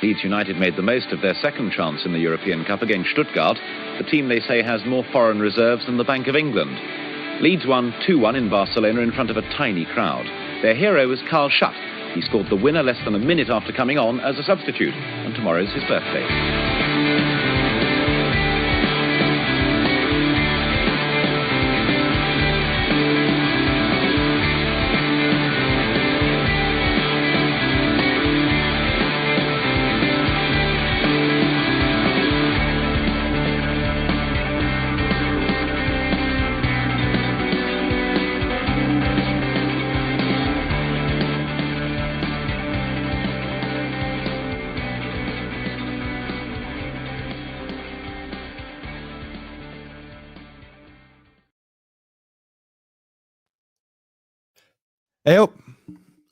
Leeds United made the most of their second chance in the European Cup against Stuttgart, the team they say has more foreign reserves than the Bank of England. Leeds won 2-1 in Barcelona in front of a tiny crowd. Their hero was Talking Shutt. He scored the winner less than a minute after coming on as a substitute, and tomorrow's his birthday. Hey up.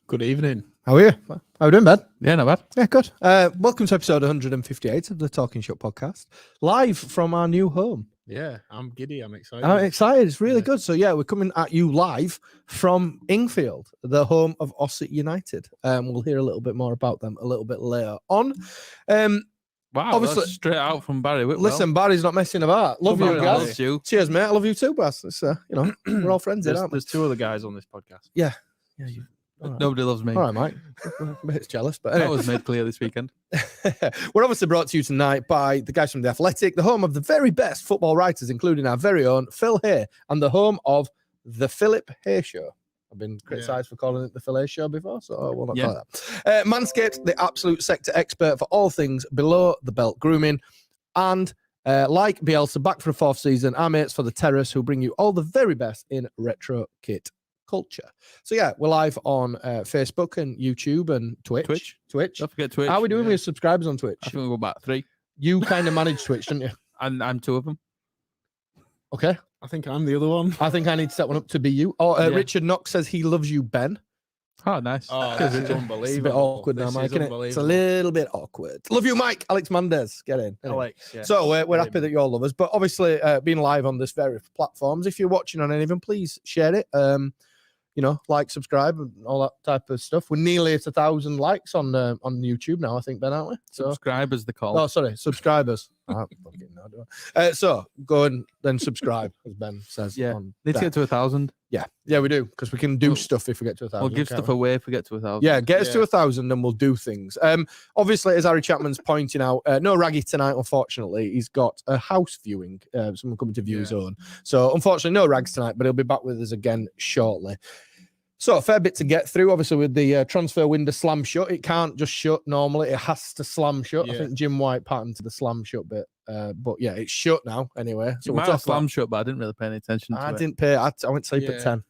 Good evening. How are you? How are you doing, Ben? Yeah, not bad. Yeah, good. Welcome to episode 158 of the Talking Shutt podcast, live from our new home. Yeah, I'm giddy. I'm excited. I'm excited. It's really good. So, yeah, we're coming at you live from Ingfield, the home of Ossett United. We'll hear a little bit more about them a little bit later on. Wow, obviously, that's straight out from Barry Whitwell. Listen, Barry's not messing about. Love you, guys. Cheers, mate. I love you too, boss. It's, we're all friends here, aren't we? There's two other guys on this podcast. Yeah. Right. Nobody loves me. All right, Mike. I'm a bit jealous, but anyway. That was made clear this weekend. We're obviously brought to you tonight by the guys from The Athletic, the home of the very best football writers, including our very own Phil Hay, and the home of the Philip Hay Show. I've been criticised for calling it the Phil Hay Show before, so I will not call it that. Manscapped, the absolute sector expert for all things below the belt grooming, and like Bielsa, back for the fourth season, our mates for the Terrace, who bring you all the very best in retro kit culture. So yeah, we're live on Facebook and YouTube and Twitch. Don't forget Twitch. How are we doing with subscribers on Twitch? I think we'll go about 3. You kind of manage Twitch, don't you? And I'm 2 of them. Okay. I think I'm the other one. I think I need to set one up to be you. Oh, Richard Knox says he loves you, Ben. Oh, nice. Oh, this is unbelievable. It's a bit awkward now, Mike, isn't it? It's a little bit awkward. Love you, Mike. Alex Mendez. Get in. Anyway. Alex, yeah. So we're happy that you all love us. But obviously, being live on this various platforms, if you're watching on any of them, please share it. Like, subscribe, and all that type of stuff. We're nearly at 1,000 likes on YouTube now, I think, Ben, aren't we? So, subscribers, the call. Oh, sorry, subscribers. I don't fucking know, do I? So go and then subscribe, as Ben says. Yeah, need to get to 1,000. Yeah, we do, because we can do stuff if we get to 1,000. We'll give stuff away if we get to 1,000. Yeah, get us to 1,000 and we'll do things. Obviously, as Harry Chapman's pointing out, no Raggy tonight, unfortunately. He's got a house viewing, someone coming to view his own. So, unfortunately, no Rags tonight, but he'll be back with us again shortly. So, a fair bit to get through, obviously, with the transfer window slam shut. It can't just shut normally. It has to slam shut. I think Jim White patterned to the slam shut bit. But, yeah, it's shut now, anyway. So, we'll talk slam shut, but I didn't really pay any attention to it. I didn't pay. I went to sleep at 10.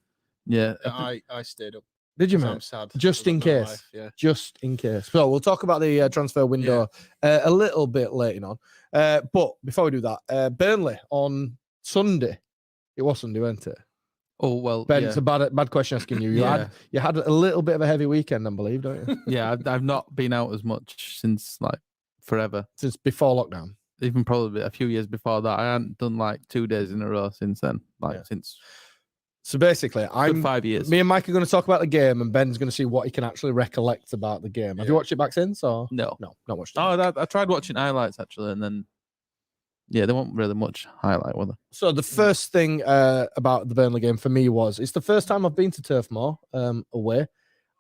Yeah. I stayed up. Did you, man? I'm sad. Just in case. Just in case. So, we'll talk about the transfer window a little bit later on. But before we do that, Burnley on Sunday. It was Sunday, wasn't it? Oh, well, Ben, it's a bad question asking you. You had a little bit of a heavy weekend, I believe, don't you? Yeah, I've not been out as much since, like, forever. Since before lockdown? Even probably a few years before that. I hadn't done, like, 2 days in a row since then. Since... So, basically, 5 years. Me and Mike are going to talk about the game, and Ben's going to see what he can actually recollect about the game. Have you watched it back since? Or? No, not watched it. Oh, I tried watching highlights, actually, and then... Yeah, there wasn't really much highlight, was there? So the first thing about the Burnley game for me was it's the first time I've been to Turf Moor away,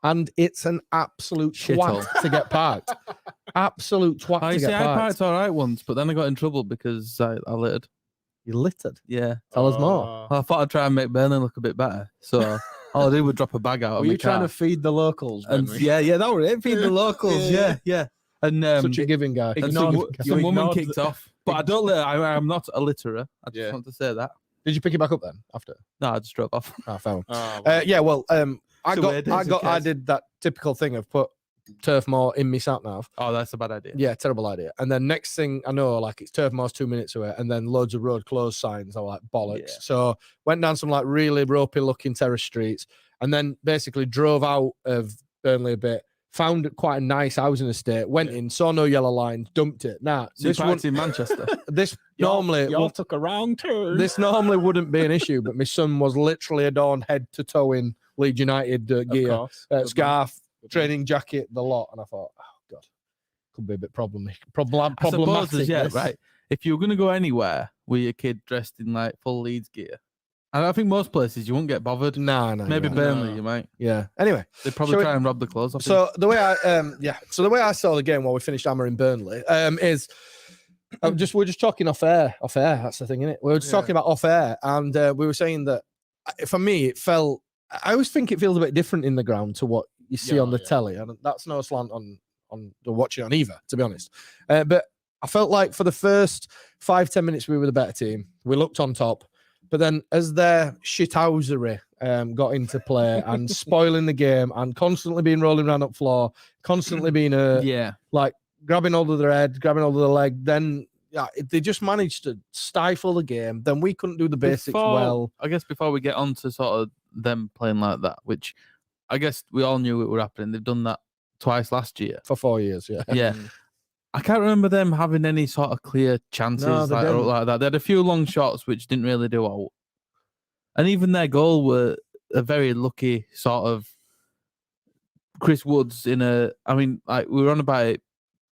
and it's an absolute twat to get parked. Absolute twat to get parked. I parked all right once, but then I got in trouble because I littered. You littered? Yeah. Tell us more. I thought I'd try and make Burnley look a bit better. So all I did was drop a bag out of my car. Were you trying to feed the locals? And that was it. Feed the locals. Yeah. And such a giving guy. And some woman kicked off. But I don't litter. I'm not a litterer. I just want to say that. Did you pick it back up then after? No, I just drove off. I found. I did that typical thing of put Turf Moor in my sat nav. Oh, that's a bad idea. Yeah, terrible idea. And then next thing I know, like it's Turf Moor's 2 minutes away, and then loads of road closed signs. I was like bollocks. Yeah. So went down some like really ropey looking terrace streets, and then basically drove out of Burnley a bit. Found quite a nice housing estate, went in, saw no yellow lines, dumped it. This one's in Manchester. This normally y'all took a wrong turn. This normally wouldn't be an issue, but my son was literally adorned head to toe in Leeds United gear, scarf, training jacket, the lot, and I thought, oh god, could be a bit I problematic. suppose, yeah, this. right. If you were going to go anywhere with your kid dressed in like full Leeds gear, and I think most places you won't get bothered. No, Maybe you're right. Burnley, No. you might. Yeah. Anyway, They'd probably Shall we- try and rob the clothes off him. so the way I saw the game while we finished hammering Burnley is we're just talking off air. That's the thing, isn't it? We were just talking about off air, and we were saying that for me it felt. I always think it feels a bit different in the ground to what you see on the telly, and that's no slant on the watching on either, to be honest. But I felt like for the first 5-10 minutes we were the better team. We looked on top. But then as their shithousery got into play and spoiling the game and constantly being rolling around up floor, constantly being like grabbing hold of their head, grabbing hold of the leg, then they just managed to stifle the game. Then we couldn't do the basics well. I guess before we get on to sort of them playing like that, which I guess we all knew it were happening. They've done that twice last year. For 4 years, yeah. Yeah. I can't remember them having any sort of clear chances like that. They had a few long shots which didn't really do out. And even their goal were a very lucky sort of Chris Woods we were on about it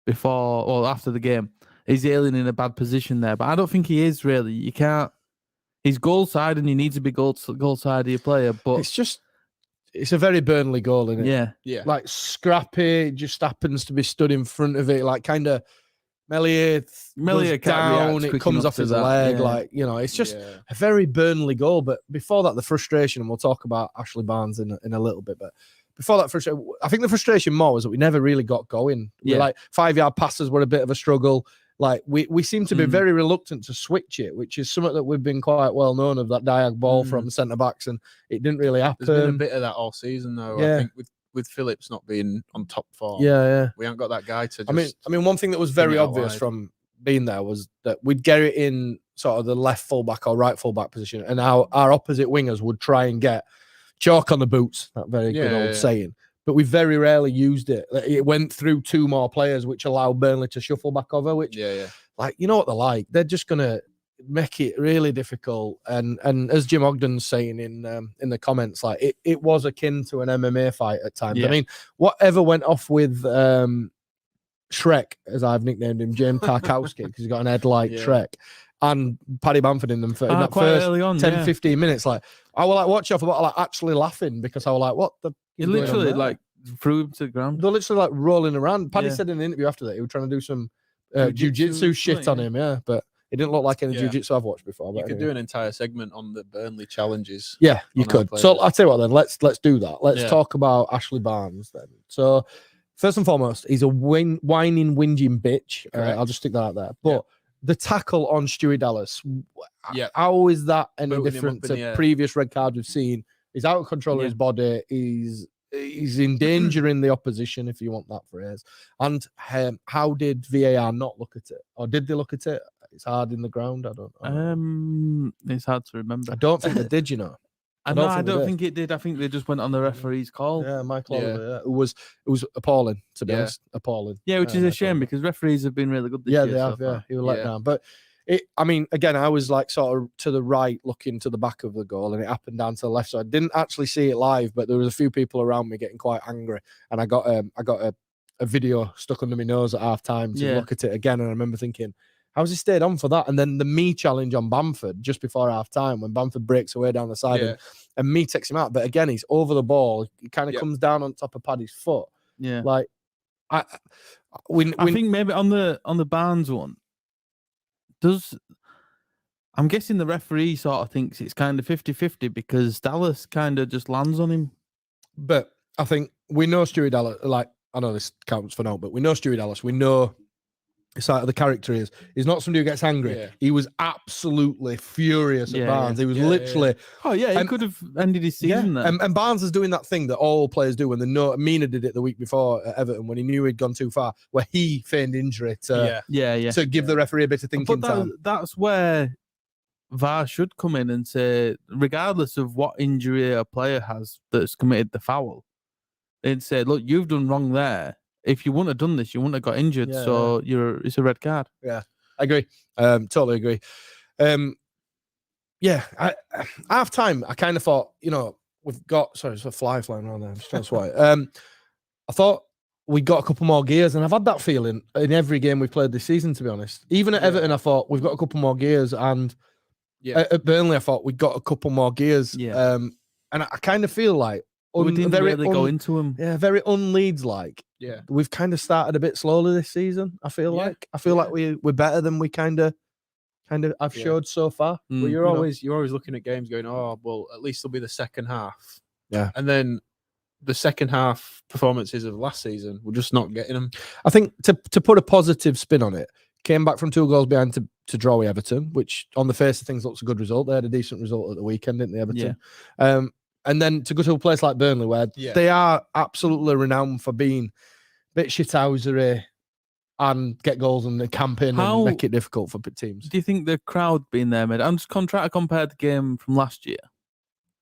before or after the game. He's alien in a bad position there, but I don't think he is really. You can't. He's goal side and you need to be goal side of your player, but it's a very Burnley goal, isn't it? Yeah. Like scrappy, just happens to be stood in front of it, like kind of Melier goes down, it comes off his leg, like, you know, it's just a very Burnley goal. But before that, the frustration, and we'll talk about Ashley Barnes in a little bit, but before that frustration, I think the frustration more was that we never really got going. Like 5-yard passes were a bit of a struggle. Like we seem to be very reluctant to switch it, which is something that we've been quite well known of, that diag ball from centre backs, and it didn't really happen. There's been a bit of that all season though. I think with Phillips not being on top form, we haven't got that guy to. Just I mean, one thing that was very obvious from being there was that we'd get it in sort of the left fullback or right fullback position, and our opposite wingers would try and get chalk on the boots. That very good old saying. But we very rarely used it. It went through 2 more players, which allowed Burnley to shuffle back over, which, like, you know what they're like. They're just going to make it really difficult. And as Jim Ogden's saying in the comments, like, it was akin to an MMA fight at times. I mean, whatever went off with Shrek, as I've nicknamed him, James Tarkowski, because he's got an head like Shrek, and Paddy Bamford in them for in that first 10, 15 minutes. Like, I was like watching off about like actually laughing, because I was like, what the... He literally like threw him to the ground. They're literally like rolling around. Paddy said in the interview after that he was trying to do some jiu-jitsu shit on him, but it didn't look like any jiu-jitsu I've watched before. You could do an entire segment on the Burnley challenges. Yeah, you could. So I'll tell you what then, let's do that. Let's talk about Ashley Barnes then. So first and foremost, he's a whining, whinging bitch. I'll just stick that out there. But the tackle on Stewie Dallas, how is that any different to previous red cards we've seen? He's out of control of his body. He's endangering the opposition, if you want that phrase. And how did VAR not look at it? Or did they look at it? It's hard in the ground. I don't know. It's hard to remember. I don't think they did, you know. I don't think it did. I think they just went on the referee's call. Yeah, Michael Oliver, it was appalling, to be honest. Appalling. Yeah, which is a shame, because referees have been really good this year. They have, he was let down. But I mean, again, I was like sort of to the right, looking to the back of the goal, and it happened down to the left. So I didn't actually see it live, but there was a few people around me getting quite angry, and I got a video stuck under my nose at half time to look at it again, and I remember thinking, how's he stayed on for that? And then the me challenge on Bamford just before half time, when Bamford breaks away down the side and me takes him out, but again he's over the ball. He kind of comes down on top of Paddy's foot. Yeah, like I think maybe on the Barnes one. I'm guessing the referee sort of thinks it's kind of 50-50, because Dallas kind of just lands on him. But I think we know Stewie Dallas, like, I know this counts for now, but we know Stewie Dallas. We know the character is. He's not somebody who gets angry. Yeah. He was absolutely furious at Barnes. He was literally... Oh, yeah, he could have ended his season there. And Barnes is doing that thing that all players do when they know... Mina did it the week before at Everton when he knew he'd gone too far, where he feigned injury to give the referee a bit of thinking time. That's where VAR should come in and say, regardless of what injury a player has that's committed the foul, they'd say, look, you've done wrong there. If you wouldn't have done this, you wouldn't have got injured. It's a red card. Yeah, I agree. Totally agree. Half time, I kind of thought, you know, we've got... Sorry, there's a fly flying around there. I'm just trying to swipe. I thought we got a couple more gears, and I've had that feeling in every game we've played this season, to be honest. Even at Everton, I thought we've got a couple more gears, and at Burnley, I thought we got a couple more gears. Yeah. And I kind of feel like we didn't really go into them. Yeah, very un-Leeds like. Yeah, we've kind of started a bit slowly this season. I feel like we're better than we kind of I've showed so far. But you're always looking at games going, oh well, at least it'll be the second half. Yeah, and then the second half performances of last season, we're just not getting them. I think to put a positive spin on it, came back from 2 goals behind to draw with Everton, which on the face of things looks a good result. They had a decent result at the weekend, didn't they, Everton? Yeah. And then to go to a place like Burnley, where they are absolutely renowned for being a bit shithousery and get goals and camp in and make it difficult for teams. Do you think the crowd being there made? I'm just trying to compare the game from last year,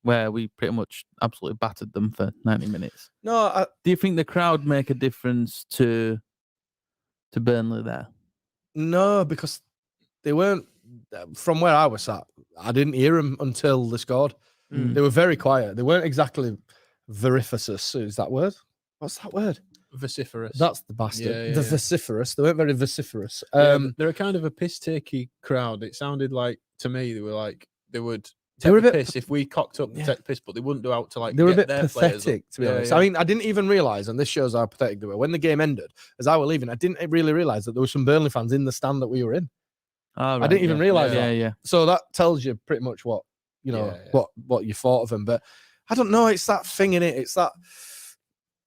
where we pretty much absolutely battered them for 90 minutes. No, do you think the crowd make a difference to Burnley there? No, because they weren't. From where I was sat, I didn't hear them until they scored. They were very quiet. They weren't exactly vociferous. Is that word? What's that word? Vociferous. That's the bastard. Yeah. Vociferous. They weren't very vociferous. They're a kind of a piss-takey crowd. It sounded like, to me, they would take the piss if we cocked up to take the piss, but they wouldn't do out to like. They were a bit pathetic, to be honest. I mean, I didn't even realise, and this shows how pathetic they were. When the game ended, as I was leaving, I didn't really realise that there were some Burnley fans in the stand that we were in. Oh, right, I didn't even realise that. Yeah. So that tells you pretty much what what you thought of them. But I don't know. It's that thing in it. It's that.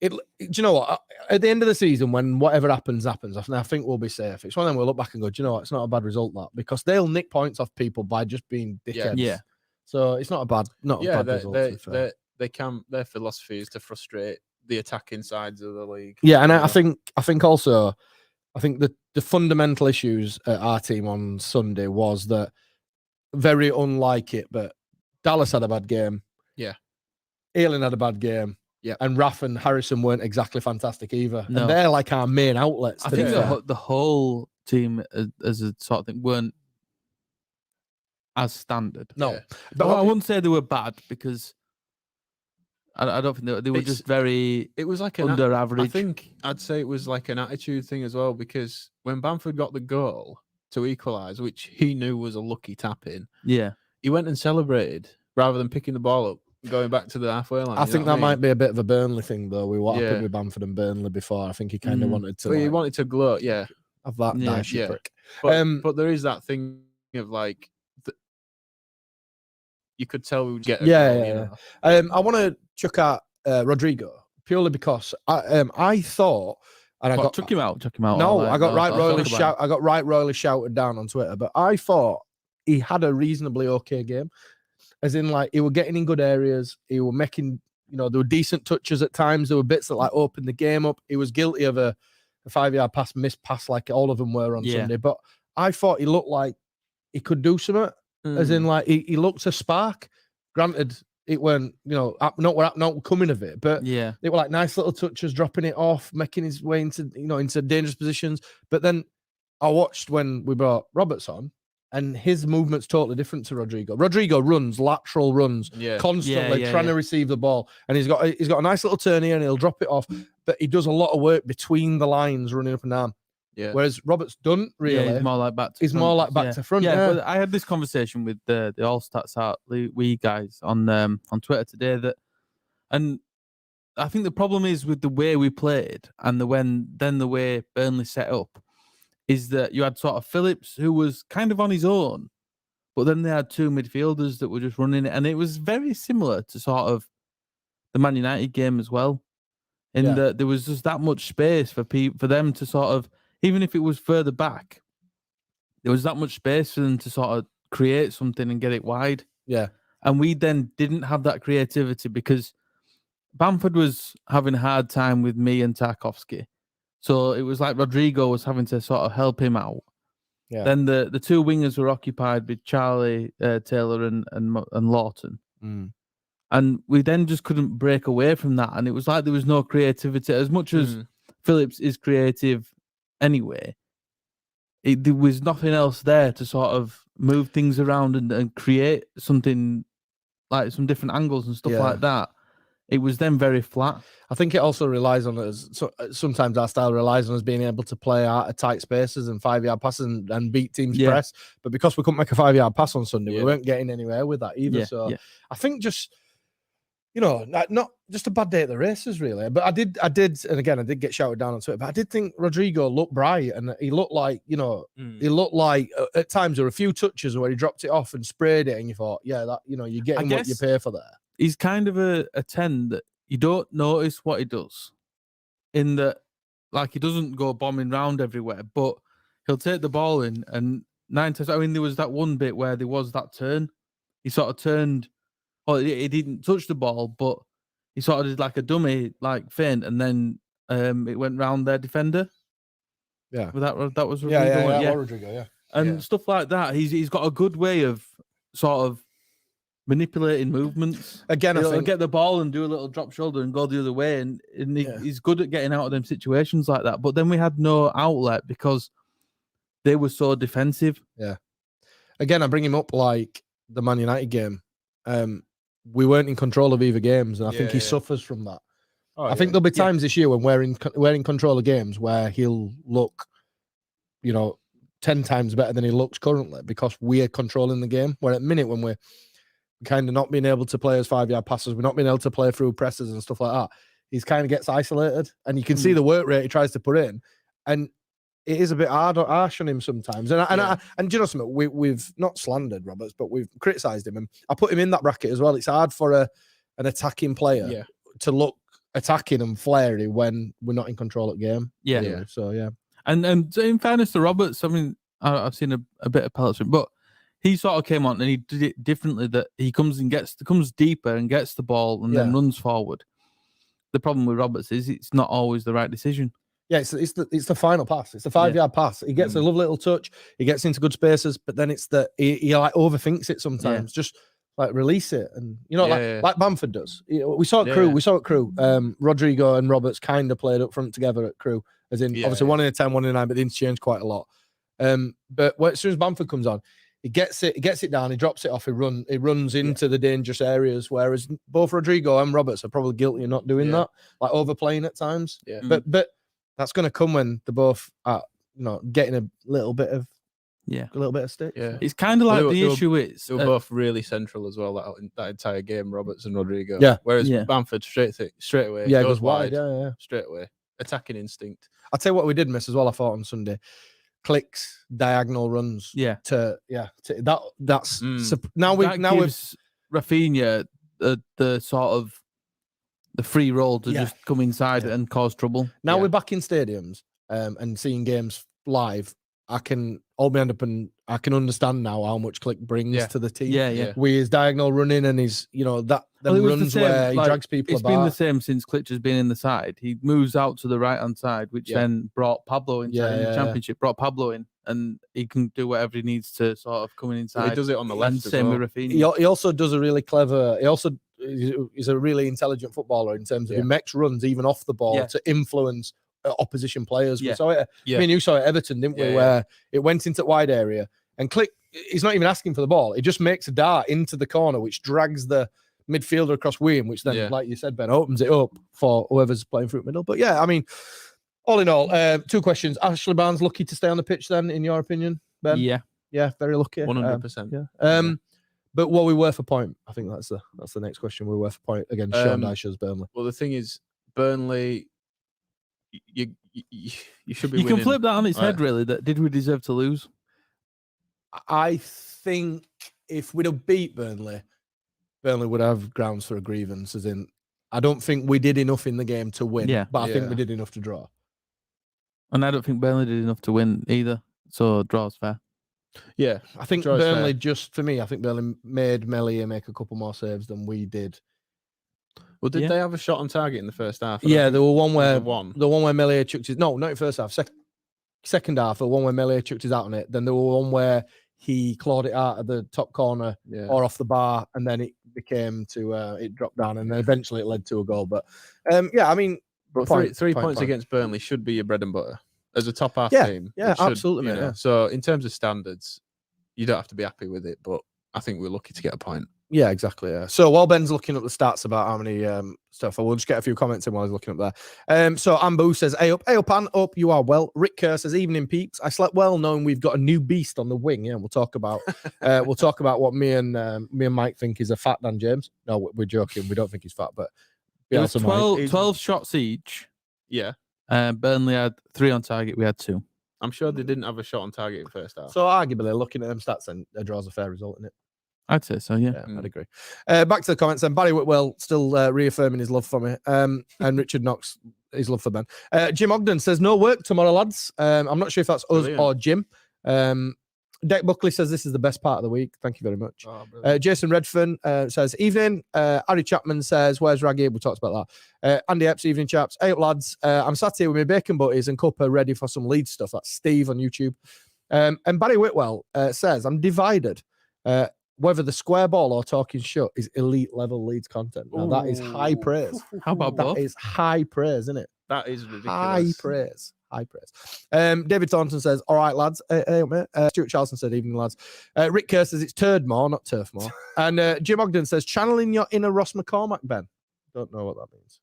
Do you know what? At the end of the season, when whatever happens, I think we'll be safe. It's one of them we'll look back and go, do you know what? It's not a bad result, that, because they'll nick points off people by just being dickheads. Yeah. So it's not a bad result. Their philosophy is to frustrate the attacking sides of the league. Yeah, and I think also, the fundamental issues at our team on Sunday was that, very unlike it, but Dallas had a bad game. Yeah. Ayling had a bad game. Yeah. And Raff and Harrison weren't exactly fantastic either. No. And they're like our main outlets. I think the whole team as a sort of thing weren't as standard. No. Yeah. But I wouldn't say they were bad, because I don't think they were just very. It was like under average. I think I'd say it was like an attitude thing as well, because when Bamford got the goal to equalise, which he knew was a lucky tap in, he went and celebrated rather than picking the ball up, going back to the halfway line. I think that might be a bit of a Burnley thing, though. With what happened with Bamford and Burnley before, I think he kind of wanted to. He wanted to gloat, of that nice prick. But there is that thing of like. You could tell we would get. I want to chuck out Rodrigo purely because I thought, and chuck him out. No, I got right royally shouted down on Twitter, but I thought he had a reasonably okay game, as in like he were getting in good areas, he were making, there were decent touches at times, there were bits that like opened the game up. He was guilty of a 5-yard pass, missed pass, like all of them were on Sunday, but I thought he looked like he could do something. As in, like, he looked a spark. Granted, it weren't, not coming of it, but they were like nice little touches, dropping it off, making his way into dangerous positions. But then I watched when we brought Roberts on, and his movement's totally different to Rodrigo. Rodrigo runs lateral runs constantly, trying to receive the ball, and he's got a nice little turn here, and he'll drop it off. But he does a lot of work between the lines, running up and down. Yeah. Whereas Roberts doesn't really. Yeah, he's more like back to front. More like back to front. Yeah, but I had this conversation with the All Stats Out we guys on Twitter today and I think the problem is with the way we played and the way Burnley set up is that you had sort of Phillips, who was kind of on his own, but then they had 2 midfielders that were just running it, and it was very similar to sort of the Man United game as well, in that there was just that much space for them to sort of. Even if it was further back, there was that much space for them to sort of create something and get it wide. Yeah. And we then didn't have that creativity because Bamford was having a hard time with me and Tarkowski. So it was like Rodrigo was having to sort of help him out. Yeah. Then the 2 wingers were occupied with Charlie Taylor and Lawton. And we then just couldn't break away from that. And it was like there was no creativity. As much as Phillips is creative anyway, there was nothing else there to sort of move things around and create something like some different angles and stuff like that. it was then very flat. I think it also relies on us. So, sometimes our style relies on us being able to play out of tight spaces and 5-yard passes and beat teams' press. But because we couldn't make a 5-yard pass on Sunday, we weren't getting anywhere with that either. I think just, not just a bad day at the races, really. But I did, and again, I did get shouted down on Twitter, but I did think Rodrigo looked bright, and he looked like, he looked like at times there were a few touches where he dropped it off and sprayed it, and you thought, that, you're getting what you pay for there. He's kind of a 10 that you don't notice what he does, in that, like, he doesn't go bombing round everywhere, but he'll take the ball in, and 9 times, there was that one bit where there was that turn. He sort of turned, he didn't touch the ball, but he sort of did like a dummy, like feint, and then it went round their defender. Yeah, that was Rodrigo. Rodrigo, and stuff like that. He's got a good way of sort of manipulating movements. Again, he'll get the ball and do a little drop shoulder and go the other way, and he's good at getting out of them situations like that. But then we had no outlet because they were so defensive. Yeah. Again, I bring him up like the Man United game. We weren't in control of either games, and I think he suffers from that. I think there'll be times this year when we're in control of games where he'll look, 10 times better than he looks currently because we're controlling the game. Where at the minute when we're kind of not being able to play as 5-yard passes, we're not being able to play through presses and stuff like that. He's kind of gets isolated, and you can see the work rate he tries to put in, and it is a bit harsh on him sometimes. And do you know something? We've not slandered Roberts, but we've criticised him, and I put him in that bracket as well. It's hard for an attacking player to look attacking and flary when we're not in control of the game. Yeah. So yeah. And in fairness to Roberts, I've seen a bit of pellets, but he sort of came on and he did it differently. That he comes deeper and gets the ball and then runs forward. The problem with Roberts is it's not always the right decision. Yeah, it's the final pass. It's the 5-yard pass. He gets a lovely little touch. He gets into good spaces, but then it's he like overthinks it sometimes. Just like release it, and like Bamford does. We saw it Crew. We saw it Crew. Rodrigo and Roberts kind of played up front together at Crew, as in obviously 1 in a 10, 1 in a 9, but they interchange quite a lot. But as soon as Bamford comes on, he gets it down, he drops it off, he runs into the dangerous areas, whereas both Rodrigo and Roberts are probably guilty of not doing that, like overplaying at times. Yeah. But that's going to come when they're both getting a little bit of stick. Yeah, it's kind of like the issue is they were both really central as well that entire game, Roberts and Rodrigo. Yeah, whereas Bamford straight away, it goes wide. Yeah, straight away, attacking instinct. I'll tell you what we did miss as well. I thought on Sunday. Clicks, diagonal runs. That's now gives Rafinha the sort of the free roll to just come inside and cause trouble. Now we're back in stadiums and seeing games live. I can hold my hand up and I can understand now how much Click brings to the team. With his diagonal running and his, runs where he drags people about. It's been the same since Klitsch has been in the side. He moves out to the right-hand side, which then brought Pablo inside in the Championship, brought Pablo in, and he can do whatever he needs to sort of come inside. He does it on the left as same well. with Rafinha. He also does a really clever, he's a really intelligent footballer in terms of he makes runs even off the ball to influence opposition players. We saw it. I mean, you saw it at Everton, didn't we? Where it went into wide area and Click. He's not even asking for the ball. He just makes a dart into the corner, which drags the midfielder across William, which then, like you said, Ben, opens it up for whoever's playing through middle. But yeah, I mean, all in all, 2 questions. Ashley Barnes lucky to stay on the pitch then, in your opinion, Ben? Yeah, very lucky. 100%. But what we worth a point? I think that's the next question. We're worth a point against Sean Dyche's Burnley. Well, the thing is, Burnley. You should be. You can flip that on its head, really. That did we deserve to lose? I think if we'd have beat Burnley would have grounds for a grievance. As in, I don't think we did enough in the game to win. But I think we did enough to draw. And I don't think Burnley did enough to win either. So draw's fair. Yeah, I think Burnley I think Burnley made Melia make a couple more saves than we did. Well, did they have a shot on target in the first half? Yeah, there were one where Melia chucked his not in first half, second half, the one where Melia chucked his out on it. Then there were one where he clawed it out of the top corner or off the bar, and then it became it dropped down, and then eventually it led to a goal. But I mean, but three points against Burnley should be your bread and butter as a top half team. Yeah, absolutely. So in terms of standards, you don't have to be happy with it, but I think we're lucky to get a point. Yeah, exactly. Yeah. So while Ben's looking up the stats about how many stuff, I will just get a few comments in while he's looking up there. So Ambu says, "Hey up, and up. You are well." Rick Kerr says, "Evening peeps. I slept well, knowing we've got a new beast on the wing." Yeah, we'll talk about what me and Mike think is a fat Dan James. No, we're joking. We don't think he's fat, but it was 12 shots each. Yeah. Burnley had 3 on target. We had 2. I'm sure they didn't have a shot on target in first half. So arguably, looking at them stats, and a draw's a fair result, isn't it? I'd say so, yeah. I'd agree. Back to the comments then. Barry Whitwell still reaffirming his love for me. And Richard Knox, his love for Ben. Jim Ogden says, "No work tomorrow, lads." I'm not sure if that's us or Jim. Deck Buckley says, "This is the best part of the week." Thank you very much. Jason Redfern says, "Evening." Harry Chapman says, "Where's Raggy?" We talked about that. Andy Epps, "Evening, chaps. Hey up, lads. I'm sat here with my bacon butties and cuppa ready for some Leeds stuff." That's Steve on YouTube. And Barry Whitwell says, "I'm divided. Whether the square ball or Talking Shutt is elite level Leeds content." Now, that is high praise. How about both? That is high praise, isn't it? That is ridiculous. High praise. High praise. David Thornton says, "All right, lads." Hey, mate. Stuart Charleston said, "Evening, lads." Rick Kerr says, "It's Turdmore, not Turfmore." And Jim Ogden says, "Channeling your inner Ross McCormack, Ben." Don't know what that means.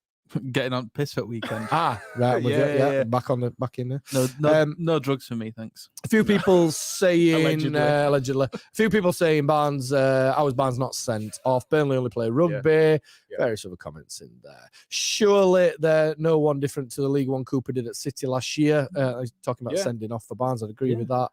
Getting on piss at weekend. Right. Yeah. Back in there. No drugs for me, thanks. A few people saying allegedly. A few people saying Barnes, how was Barnes not sent off? Burnley only play rugby. Yeah. Various other comments in there. Surely they're no one different to the League One Cooper did at City last year. He's talking about sending off for Barnes. I'd agree with that.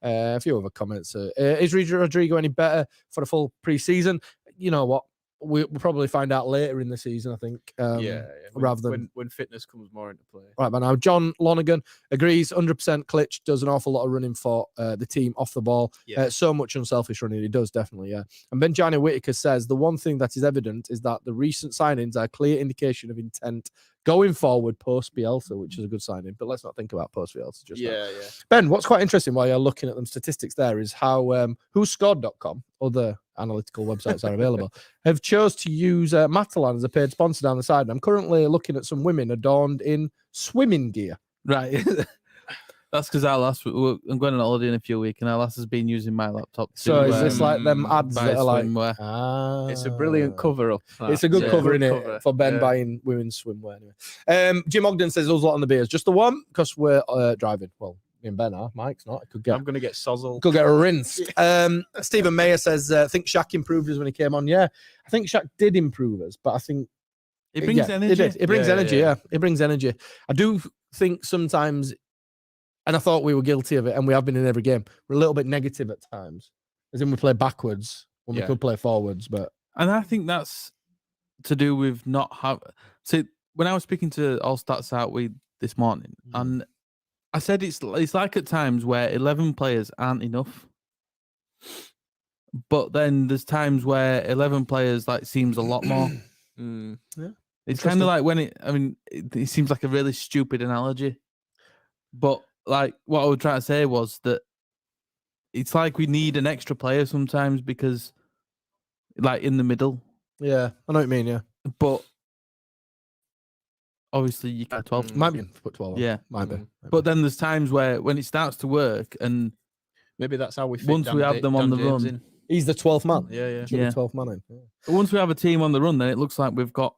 A few other comments. Is Rodrigo any better for the full pre-season? You know what? We'll probably find out later in the season, I think. Rather than when fitness comes more into play. Right, but now John Lonergan agrees 100%. Klitsch does an awful lot of running for the team off the ball. So much unselfish running. He does, definitely, yeah. And Benjani Whitaker says the one thing that is evident is that the recent signings are a clear indication of intent going forward post Bielsa, which is a good signing. But let's not think about post Bielsa just now. Ben, what's quite interesting while you're looking at them statistics there is how whoscored.com, other analytical websites are available, have chose to use Matalan as a paid sponsor down the side. And I'm currently looking at some women adorned in swimming gear. Right. That's because I'm going on holiday in a few weeks, and our lass has been using my laptop. So is this like them ads that are like? It's a brilliant cover up. It's a good cover, innit, for Ben buying women's swimwear. Anyway, Jim Ogden says there's a lot on the beers. Just the one because we're driving. Well, me and Ben are. Mike's not. I'm going to get sozzled. Could get rinsed. Stephen Mayer says, "I think Shaq improved us when he came on." Yeah, I think Shaq did improve us, but I think it brings energy. It brings energy. Yeah, it brings energy. I do think sometimes. And I thought we were guilty of it, and we have been in every game. We're a little bit negative at times, as in we play backwards when we could play forwards. And I think that's to do with not have. See, when I was speaking to All Stats Out this morning, and I said it's like at times where 11 players aren't enough, but then there's times where 11 players seems a lot more. Yeah, it's kind of like when it seems like a really stupid analogy, but. Like what I was trying to say was that it's like we need an extra player sometimes because, in the middle. Yeah, I know what you mean. Yeah, but obviously you can't 12. Might be put 12. Yeah, might be. But then there's times where when it starts to work, and maybe that's how we. Once we have them on the run, he's the 12th man. Yeah. 12th man in. Yeah. But once we have a team on the run, then it looks like we've got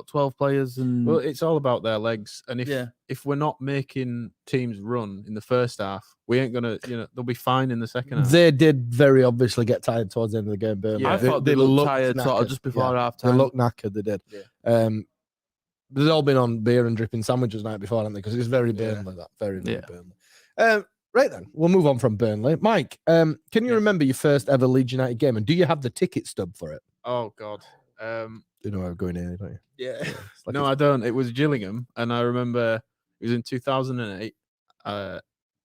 12 players, and well, it's all about their legs. And if we're not making teams run in the first half, we ain't gonna. They'll be fine in the second half. They did very obviously get tired towards the end of the game. Burnley. I thought they looked tired sort of just before half time. They looked knackered. They did. Yeah. They've all been on beer and dripping sandwiches the night before, haven't they? Because it's very Burnley. That very Burnley. Right then, we'll move on from Burnley. Mike, can you remember your first ever Leeds United game, and do you have the ticket stub for it? Oh God. You know where I'm going here, don't you? Yeah. No, I don't. It was Gillingham, and I remember it was in 2008,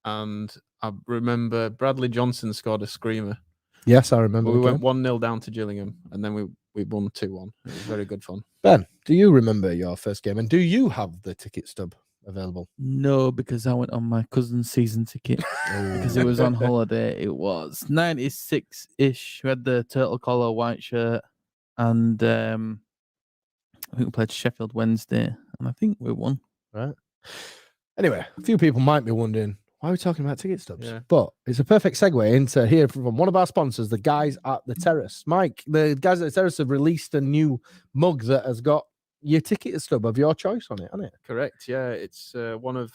and I remember Bradley Johnson scored a screamer. Yes, I remember. We went 1-0 down to Gillingham, and then we won 2-1. It was very good fun. Ben, do you remember your first game, and do you have the ticket stub available? No, because I went on my cousin's season ticket because it was on holiday. It was 96-ish. We had the turtle collar white shirt. And I think we played Sheffield Wednesday, and I think we won. Right. Anyway, a few people might be wondering Why are we talking about ticket stubs? Yeah. But it's a perfect segue into here from one of our sponsors, the guys at the Terrace. Mike, the guys at the Terrace have released a new mug that has got your ticket stub of your choice on it, hasn't it? Correct. Yeah, it's one of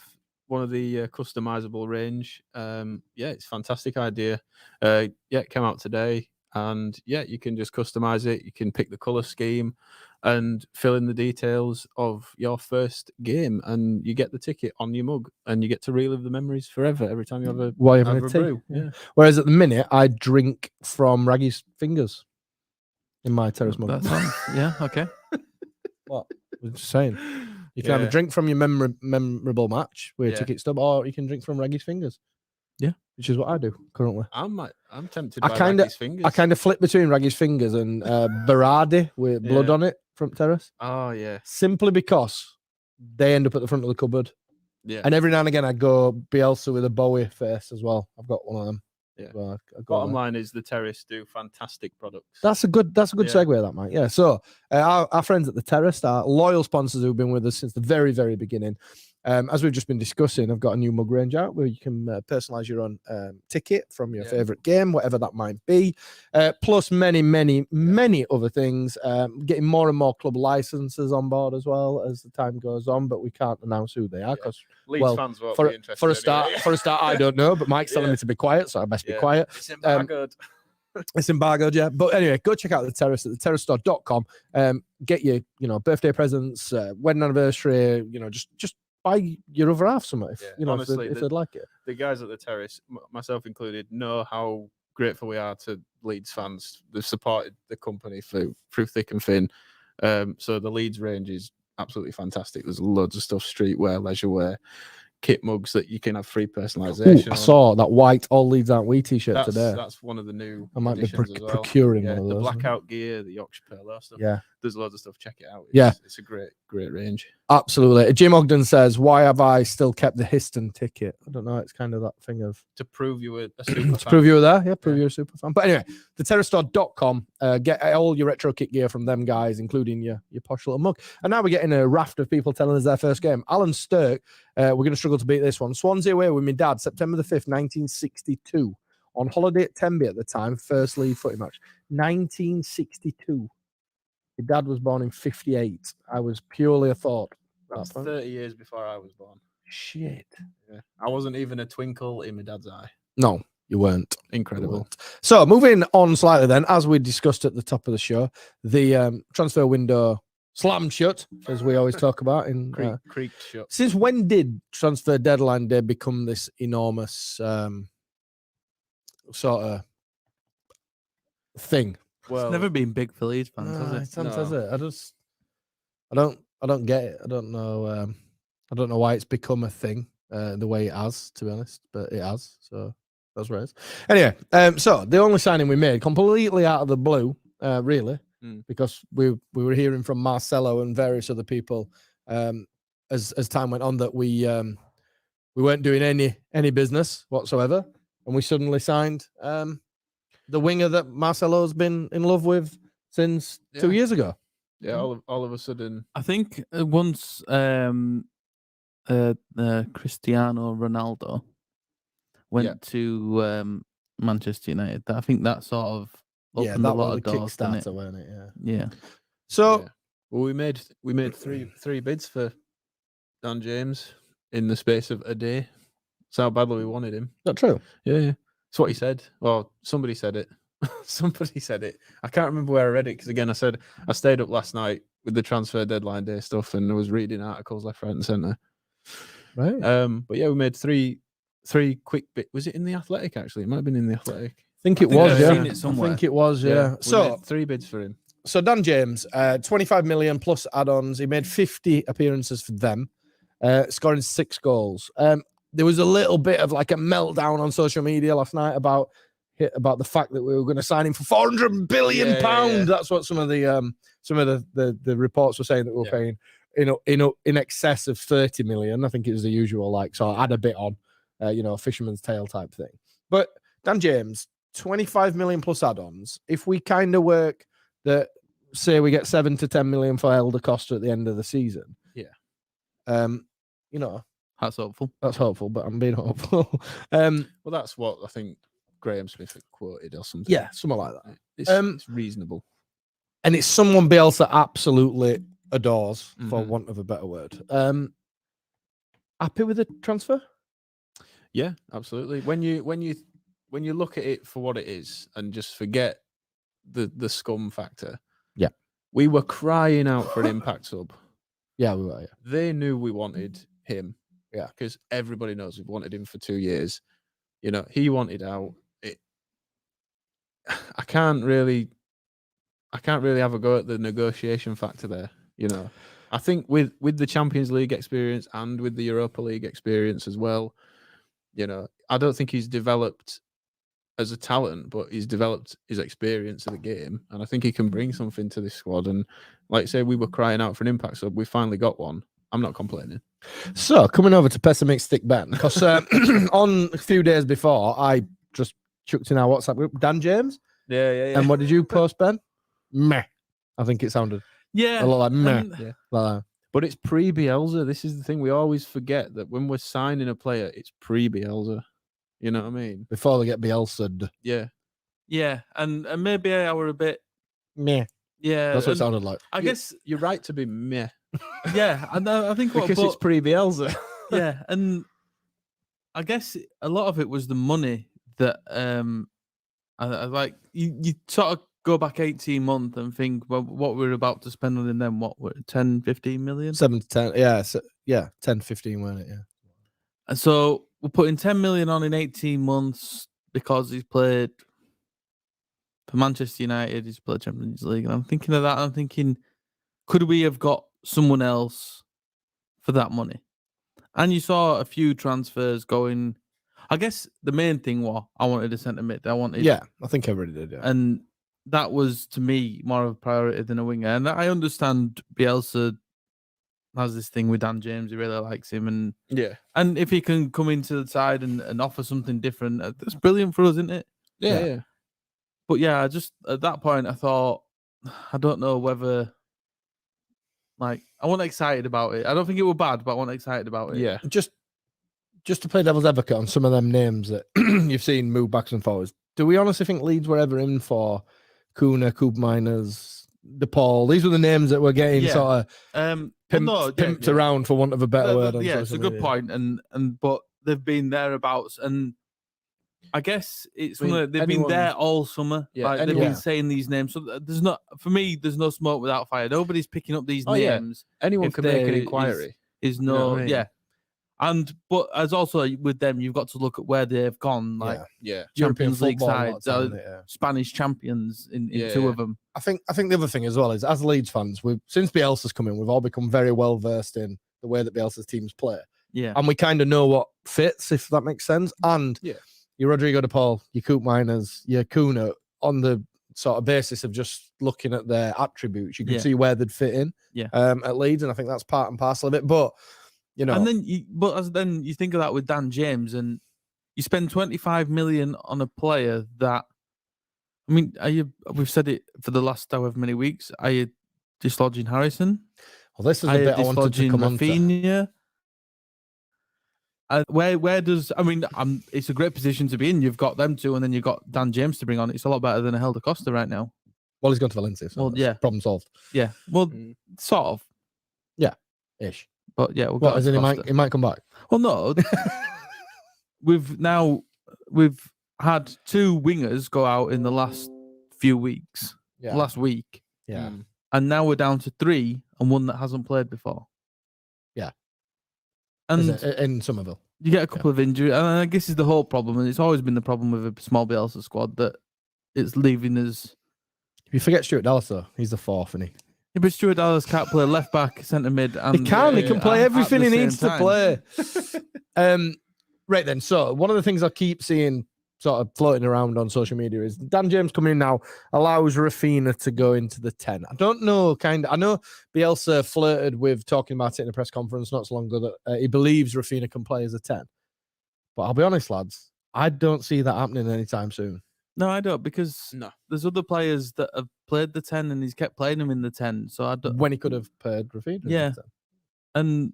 the customizable range. Yeah, it's a fantastic idea. Yeah, it came out today, and yeah, you can just customize it. You can pick the color scheme and fill in the details of your first game, and you get the ticket on your mug, and you get to relive the memories forever every time you have a, While you're have having a a tea. brew. Yeah. Yeah. Whereas at the minute, I drink from Raggy's fingers in my Terrace mug. That sounds, yeah, okay. What? I'm just saying. You can have a drink from your memorable match with a ticket stub, or you can drink from Raggy's fingers. Yeah, which is what I do currently. I'm tempted by Raggy's fingers. I kind of flip between Raggy's fingers and Berardi with blood on it from Terrace. Oh yeah. Simply because they end up at the front of the cupboard. Yeah. And every now and again I go Bielsa with a Bowie face as well. I've got one of them. Yeah. Well, Bottom line is the Terrace do fantastic products. That's a good segue, that, Mike. Yeah. So our friends at the Terrace are loyal sponsors who've been with us since the very, very beginning. As we've just been discussing, I've got a new mug range out where you can personalize your own ticket from your favorite game, whatever that might be, plus many, many, many other things. Getting more and more club licenses on board as well as the time goes on, but we can't announce who they are because Leeds fans won't be interested. For a start, I don't know, but Mike's telling me to be quiet, so I best be quiet. It's embargoed. It's embargoed, yeah. But anyway, go check out the Terrace at theterracestore.com. Get your, birthday presents, wedding anniversary, just buy your other half something if, honestly, if they'd like it. The guys at the Terrace, myself included, know how grateful we are to Leeds fans. They've supported the company through thick and thin. So the Leeds range is absolutely fantastic. There's loads of stuff, streetwear, leisure wear, kit mugs that you can have free personalization. I saw that white All Leeds Aren't We t-shirt today. That's one of the new. I might be well. procuring one of those. The blackout gear, the Yorkshire Pale stuff. Yeah, there's loads of stuff. Check it out. It's a great range. Absolutely. Jim Ogden says, "Why have I still kept the Histon ticket?" I don't know. It's kind of that thing of to prove you were a super fan. To prove you were there. Yeah, prove you're a super fan. But anyway, theterracestore.com. Get all your retro kit gear from them guys, including your posh little mug. And now we're getting a raft of people telling us their first game. Alan Stirk, we're going to struggle to beat this one. Swansea away with my dad, September the 5th, 1962. On holiday at Tenby at the time, first league footy match. 1962. My dad was born in 58. I was purely a thought. That's 30 years before I was born. Shit. Yeah. I wasn't even a twinkle in my dad's eye. No, you weren't. Incredible. You weren't. So moving on slightly then, as we discussed at the top of the show, the transfer window slammed shut, as we always talk about. In creaked shut. Since when did transfer deadline day become this enormous sort of thing? Well, it's never been big for Leeds fans, has it? Has it? I don't get it. I don't know. I don't know why it's become a thing the way it has, to be honest, but it has. So that's where it is. Anyway, so the only signing we made completely out of the blue, really, because we were hearing from Marcelo and various other people as time went on that we weren't doing any business whatsoever, and we suddenly signed the winger that Marcelo's been in love with since 2 years ago. Yeah, all of a sudden. I think once Cristiano Ronaldo went to Manchester United, I think that sort of opened a lot of doors, didn't it? Wasn't it? Yeah. So, well, we made three bids for Dan James in the space of a day. That's how badly we wanted him. Not true. Yeah. That's what he said. Well, somebody said it. Somebody said it. I can't remember where I read it because again, I stayed up last night with the transfer deadline day stuff and I was reading articles left, right, and centre. Right. But yeah, we made three quick bits. Was it in the Athletic? Actually, it might have been in the Athletic. I think it was. Seen it somewhere. I think it was. Yeah. So 3 bids for him. So Dan James, 25 million plus add-ons. He made 50 appearances for them, scoring 6 goals. There was a little bit of like a meltdown on social media last night about the fact that we were going to sign him for £400 billion. Yeah. That's what some of the reports were saying, that we were paying in excess of 30 million. I think it was the usual, like, so add a bit on, fisherman's tale type thing. But Dan James, 25 million plus add-ons. If we kind of work that, say we get 7 to 10 million for Elder Costa at the end of the season. Yeah. That's hopeful. That's hopeful, but I'm being hopeful. Well, that's what I think Graham Smith had quoted or something. Yeah, something like that. It's reasonable. And it's someone Bielsa absolutely adores, for want of a better word. Happy with the transfer? Yeah, absolutely. When you look at it for what it is and just forget the scum factor. Yeah. We were crying out for an impact sub. Yeah, we were. Yeah. They knew we wanted him. Yeah. Because everybody knows we've wanted him for 2 years. You know, he wanted out. I can't really have a go at the negotiation factor there. You know, I think with the Champions League experience and with the Europa League experience as well, you know, I don't think he's developed as a talent, but he's developed his experience of the game, and I think he can bring something to this squad. And like I say, we were crying out for an impact sub. We finally got one. I'm not complaining. So coming over to pessimistic Ben, because on a few days before, I just chucked in our WhatsApp group, Dan James. Yeah. And what did you post, Ben? Meh. I think it sounded a lot like meh. Yeah. Like that. But it's pre-Bielsa. This is the thing. We always forget that when we're signing a player, it's pre-Bielsa. You know what I mean? Before they get Bielsa'd. Yeah. Yeah, and maybe I were a bit meh. Yeah. That's what it sounded like. I guess you're right to be meh. Yeah, I think because it's pre-Bielsa. Yeah, and I guess a lot of it was the money that I like. You sort of go back 18 months and think, well, what we're about to spend on him then, what, 10, 15 million? 7 to 10, yeah, 10, 15, weren't it? Yeah. And so we're putting 10 million on in 18 months because he's played for Manchester United, he's played Champions League. And I'm thinking of that, I'm thinking, could we have got someone else for that money? And you saw a few transfers going. I guess the main thing was I wanted a centre mid. Yeah, I think everybody did. Yeah. And that was, to me, more of a priority than a winger. And I understand Bielsa has this thing with Dan James. He really likes him. And and if he can come into the side and offer something different, that's brilliant for us, isn't it? Yeah. But yeah, just at that point, I thought, I don't know whether, like, I wasn't excited about it. I don't think it was bad, but I wasn't excited about it. Yeah. Just to play devil's advocate on some of them names that you've seen move backs and forwards, do we honestly think Leeds were ever in for Kuna, Koopmeiners, DePaul? These were the names that were getting sort of pimped around, for want of a better word. On it's a good point. But they've been thereabouts, and I guess it's they've been there all summer. Yeah, they've been saying these names. So there's not, for me, there's no smoke without fire. Nobody's picking up these names. Yeah. Anyone can make an inquiry. Is no, you know what I mean? And but as also with them, you've got to look at where they've gone. Like Champions League sides, Spanish champions in two of them. I think the other thing as well is, as Leeds fans, since Bielsa's come in, we've all become very well versed in the way that Bielsa's teams play. Yeah, and we kind of know what fits, if that makes sense. And your Rodrigo DePaul, your Koopmeiners, your Kuna, on the sort of basis of just looking at their attributes, you can see where they'd fit in. At Leeds, and I think that's part and parcel of it. But you know, and then you think of that with Dan James, and you spend 25 million on a player that, I mean, we've said it for the last however many weeks. Are you dislodging Harrison? Well, this is the bit I wanted to come on to. Where does, I mean, it's a great position to be in. You've got them two, and then you've got Dan James to bring on. It's a lot better than a Helder Costa right now. Well, he's gone to Valencia, so problem solved. Yeah, well, sort of. Yeah, ish. But yeah, he might come back. Well, no. we've had two wingers go out in the last few weeks. Yeah. Last week. Yeah. And now we're down to 3 and one that hasn't played before. Yeah. And in Somerville. You get a couple of injuries. And I guess it's the whole problem. And it's always been the problem with a small Bielsa squad, that it's leaving us. If you forget Stuart Dallas, though, he's the 4th, isn't he? Yeah, but Stuart Dallas can't play left back, centre mid. And, he can play everything he needs to play. Right then, so one of the things I keep seeing sort of floating around on social media is Dan James coming in now allows Rafinha to go into the 10. I don't know, I know Bielsa flirted with talking about it in a press conference not so long ago that he believes Rafinha can play as a 10. But I'll be honest, lads, I don't see that happening anytime soon. No, I don't, because there's other players that have played the 10 and he's kept playing them in the 10. So I don't. When he could have played Rafinha. Yeah. And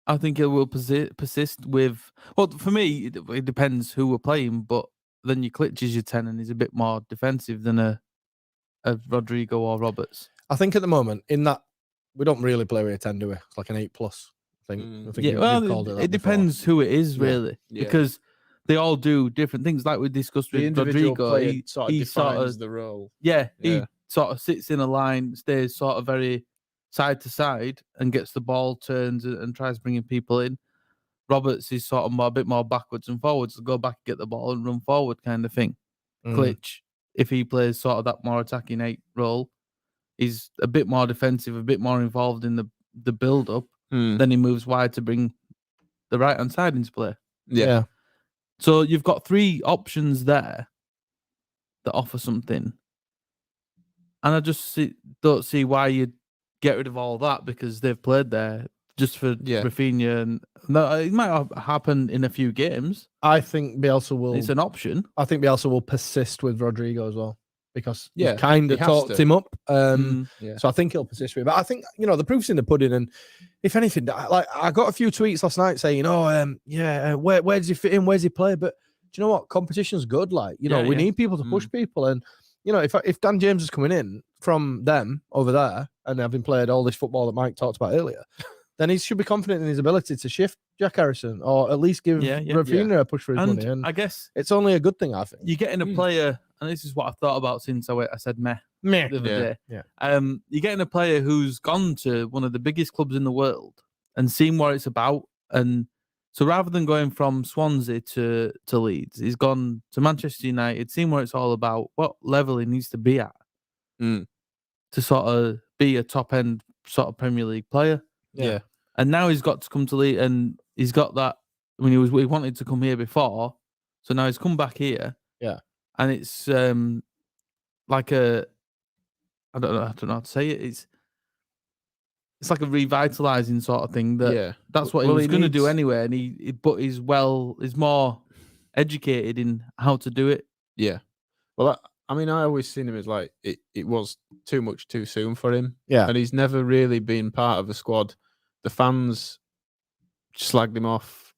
I think it will persist with. Well, for me, it depends who we're playing, but then your Klitsch is your 10 and he's a bit more defensive than a Rodrigo or Roberts. I think at the moment, in that, we don't really play with a 10, do we? It's like an 8+. I think it depends who it is, really, because they all do different things. Like we discussed with Rodrigo, he sort of defines the role. Yeah, he sort of sits in a line, stays sort of very side to side, and gets the ball, turns and tries bringing people in. Roberts is sort of a bit more backwards and forwards, to go back, get the ball, and run forward kind of thing. Klitsch, if he plays sort of that more attacking 8 role, he's a bit more defensive, a bit more involved in the build up. Then he moves wide to bring the right hand side into play. Yeah. So you've got 3 options there that offer something, and I just don't see why you'd get rid of all that, because they've played there just for Rafinha, and it might happen in a few games. I think Bielsa will. It's an option. I think Bielsa will persist with Rodrigo as well, because he kind of talked him up. So I think he'll persist with it. But I think, the proof's in the pudding. And if anything, like, I got a few tweets last night saying, where does he fit in? Where's he play? But do you know what? Competition's good. Like, we need people to push people. And, if Dan James is coming in from them over there and having played all this football that Mike talked about earlier, then he should be confident in his ability to shift Jack Harrison, or at least give Rafinha a push for his money. And I guess it's only a good thing, I think. You're getting a player, and this is what I've thought about since I said meh the other day. Yeah. You're getting a player who's gone to one of the biggest clubs in the world and seen what it's about. And so rather than going from Swansea to Leeds, he's gone to Manchester United, seen what it's all about, what level he needs to be at to sort of be a top-end sort of Premier League player. Yeah. And now he's got to come to Leeds, and he's got that. I mean, he wanted to come here before, so now he's come back here. Yeah. And it's like I don't know how to say it. It's like a revitalizing sort of thing. That's what he was going to do anyway. And but he's more educated in how to do it. Yeah. Well, I always seen him as like it was too much too soon for him. Yeah. And he's never really been part of a squad. The fans slagged him off.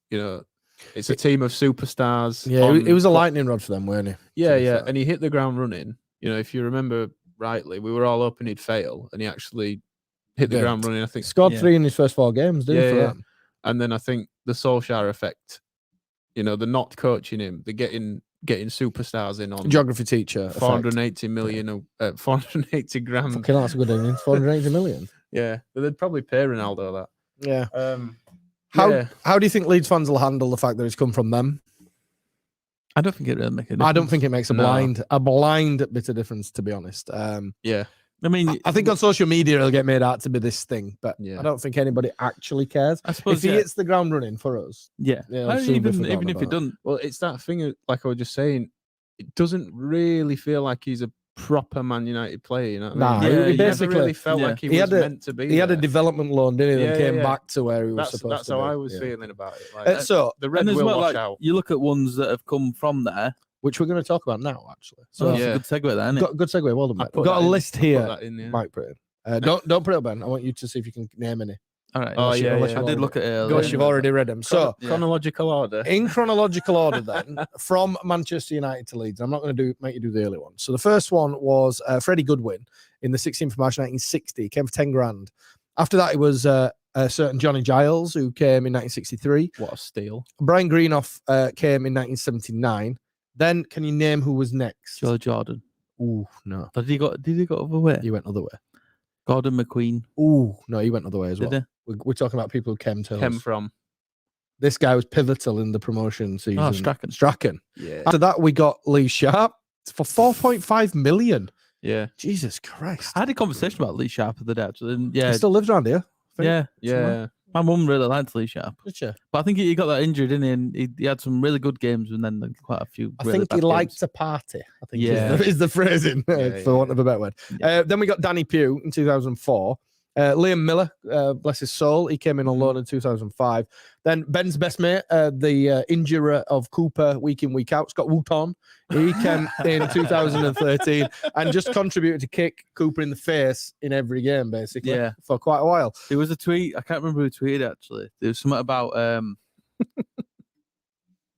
It's a team of superstars. Yeah, it was a lightning rod for them, weren't he? Yeah. And he hit the ground running. If you remember rightly, we were all hoping he'd fail, and he actually hit the ground running. I think scored 3 in his first 4 games, didn't he? For them. And then I think the Solskjaer effect. They're not coaching him; they're getting superstars in on geography teacher. 480 million, 480 grand. Fucking that's a good innings. 480 million. Yeah, they'd probably pay Ronaldo that. Yeah. How do you think Leeds fans will handle the fact that it's come from them? I don't think it really makes a difference. I don't think it makes a blind bit of difference, to be honest. I mean, I think on social media it'll get made out to be this thing, but I don't think anybody actually cares. I suppose if he hits the ground running for us, even if he doesn't. Well, it's that thing, like I was just saying, it doesn't really feel like he's a proper Man United player. You know what I mean? He basically really felt like he was meant to be. He had a development loan, didn't he? And came back to where he was supposed to be. That's how I was feeling about it. Like, so the Red will watch out. You look at ones that have come from there, which we're going to talk about now, actually. So that's a good segue there, isn't it? Good segue. Well done, mate. We've got a list here. Mike put in. Don't put it up, Ben. I want you to see if you can name any. All right. I did look at it earlier. Unless you've already read them. So chronological order. In chronological order, then, from Manchester United to Leeds. I'm not going to make you do the early one. So the first one was Freddie Goodwin in the 16th of March 1960. He came for 10 grand. After that, it was a certain Johnny Giles, who came in 1963. What a steal. Brian Greenoff came in 1979. Then, can you name who was next? Joe Jordan. Ooh, no. Did he go other way? He went other way. Gordon McQueen. Ooh, no, he went other way as well. Did he? We're talking about people who came from. This guy was pivotal in the promotion season. Oh, Strachan. Yeah. After that, we got Lee Sharp for 4.5 million. Yeah. Jesus Christ. I had a conversation about Lee Sharp the other day, actually. And he still lives around here. Yeah. My mum really liked Lee Sharp. Did you? But I think he got that injured, didn't he? And he had some really good games and then quite a few. I think he liked to party. I think is the phrasing, for want of a better word. Then we got Danny Pugh in 2004. Liam Miller, bless his soul, he came in on loan in 2005. Then Ben's best mate, the injurer of Cooper week in, week out, Scott Wooton. He came in 2013 and just contributed to kick Cooper in the face in every game, basically, for quite a while. There was a tweet, I can't remember who tweeted it, actually. There was something about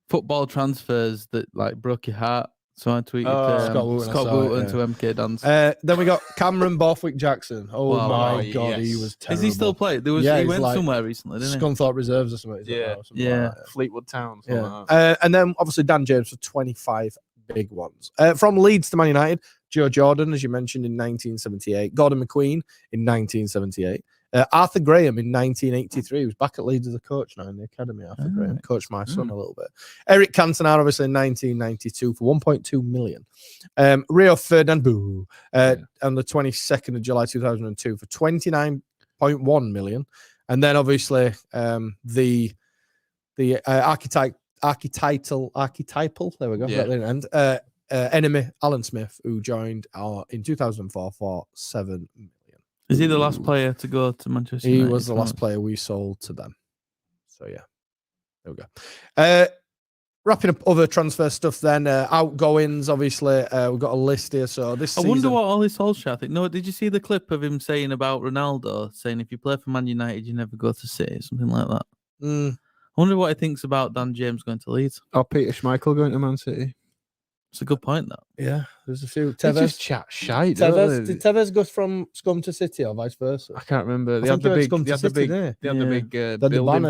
football transfers that like broke your heart. So I tweeted Scott Wooten to MK Dance. Then we got Cameron Borthwick-Jackson. Oh my God, he was terrible. Is he still playing? He went like somewhere recently, didn't he? Scunthorpe Reserves or something. Yeah. Fleetwood Town. And then obviously Dan James for 25 big ones. From Leeds to Man United, Joe Jordan, as you mentioned, in 1978. Gordon McQueen in 1978. Arthur Graham in 1983. He was back at Leeds as a coach now in the academy. Arthur Graham coached my son a little bit. Eric Cantona, obviously, in 1992 for 1.2 million. Rio Ferdinand on the 22nd of July 2002 for 29.1 million. And then obviously the archetypal, there we go, and enemy Alan Smith, who joined in 2004 for 7 million. Is he the last player to go to Manchester He United? was the last player we sold to them. So, yeah. There we go. Wrapping up other transfer stuff then. Outgoings, obviously. We've got a list here. So this season... I wonder what Ollie Solskjaer think. No, did you see the clip of him saying about Ronaldo, saying if you play for Man United, you never go to City, something like that? I wonder what he thinks about Dan James going to Leeds. Or Peter Schmeichel going to Man City. It's a good point, that. Yeah, there's a few. Tevez just chat shite. Did Tevez go from Scum to City or vice versa? I can't remember. They had the big banner,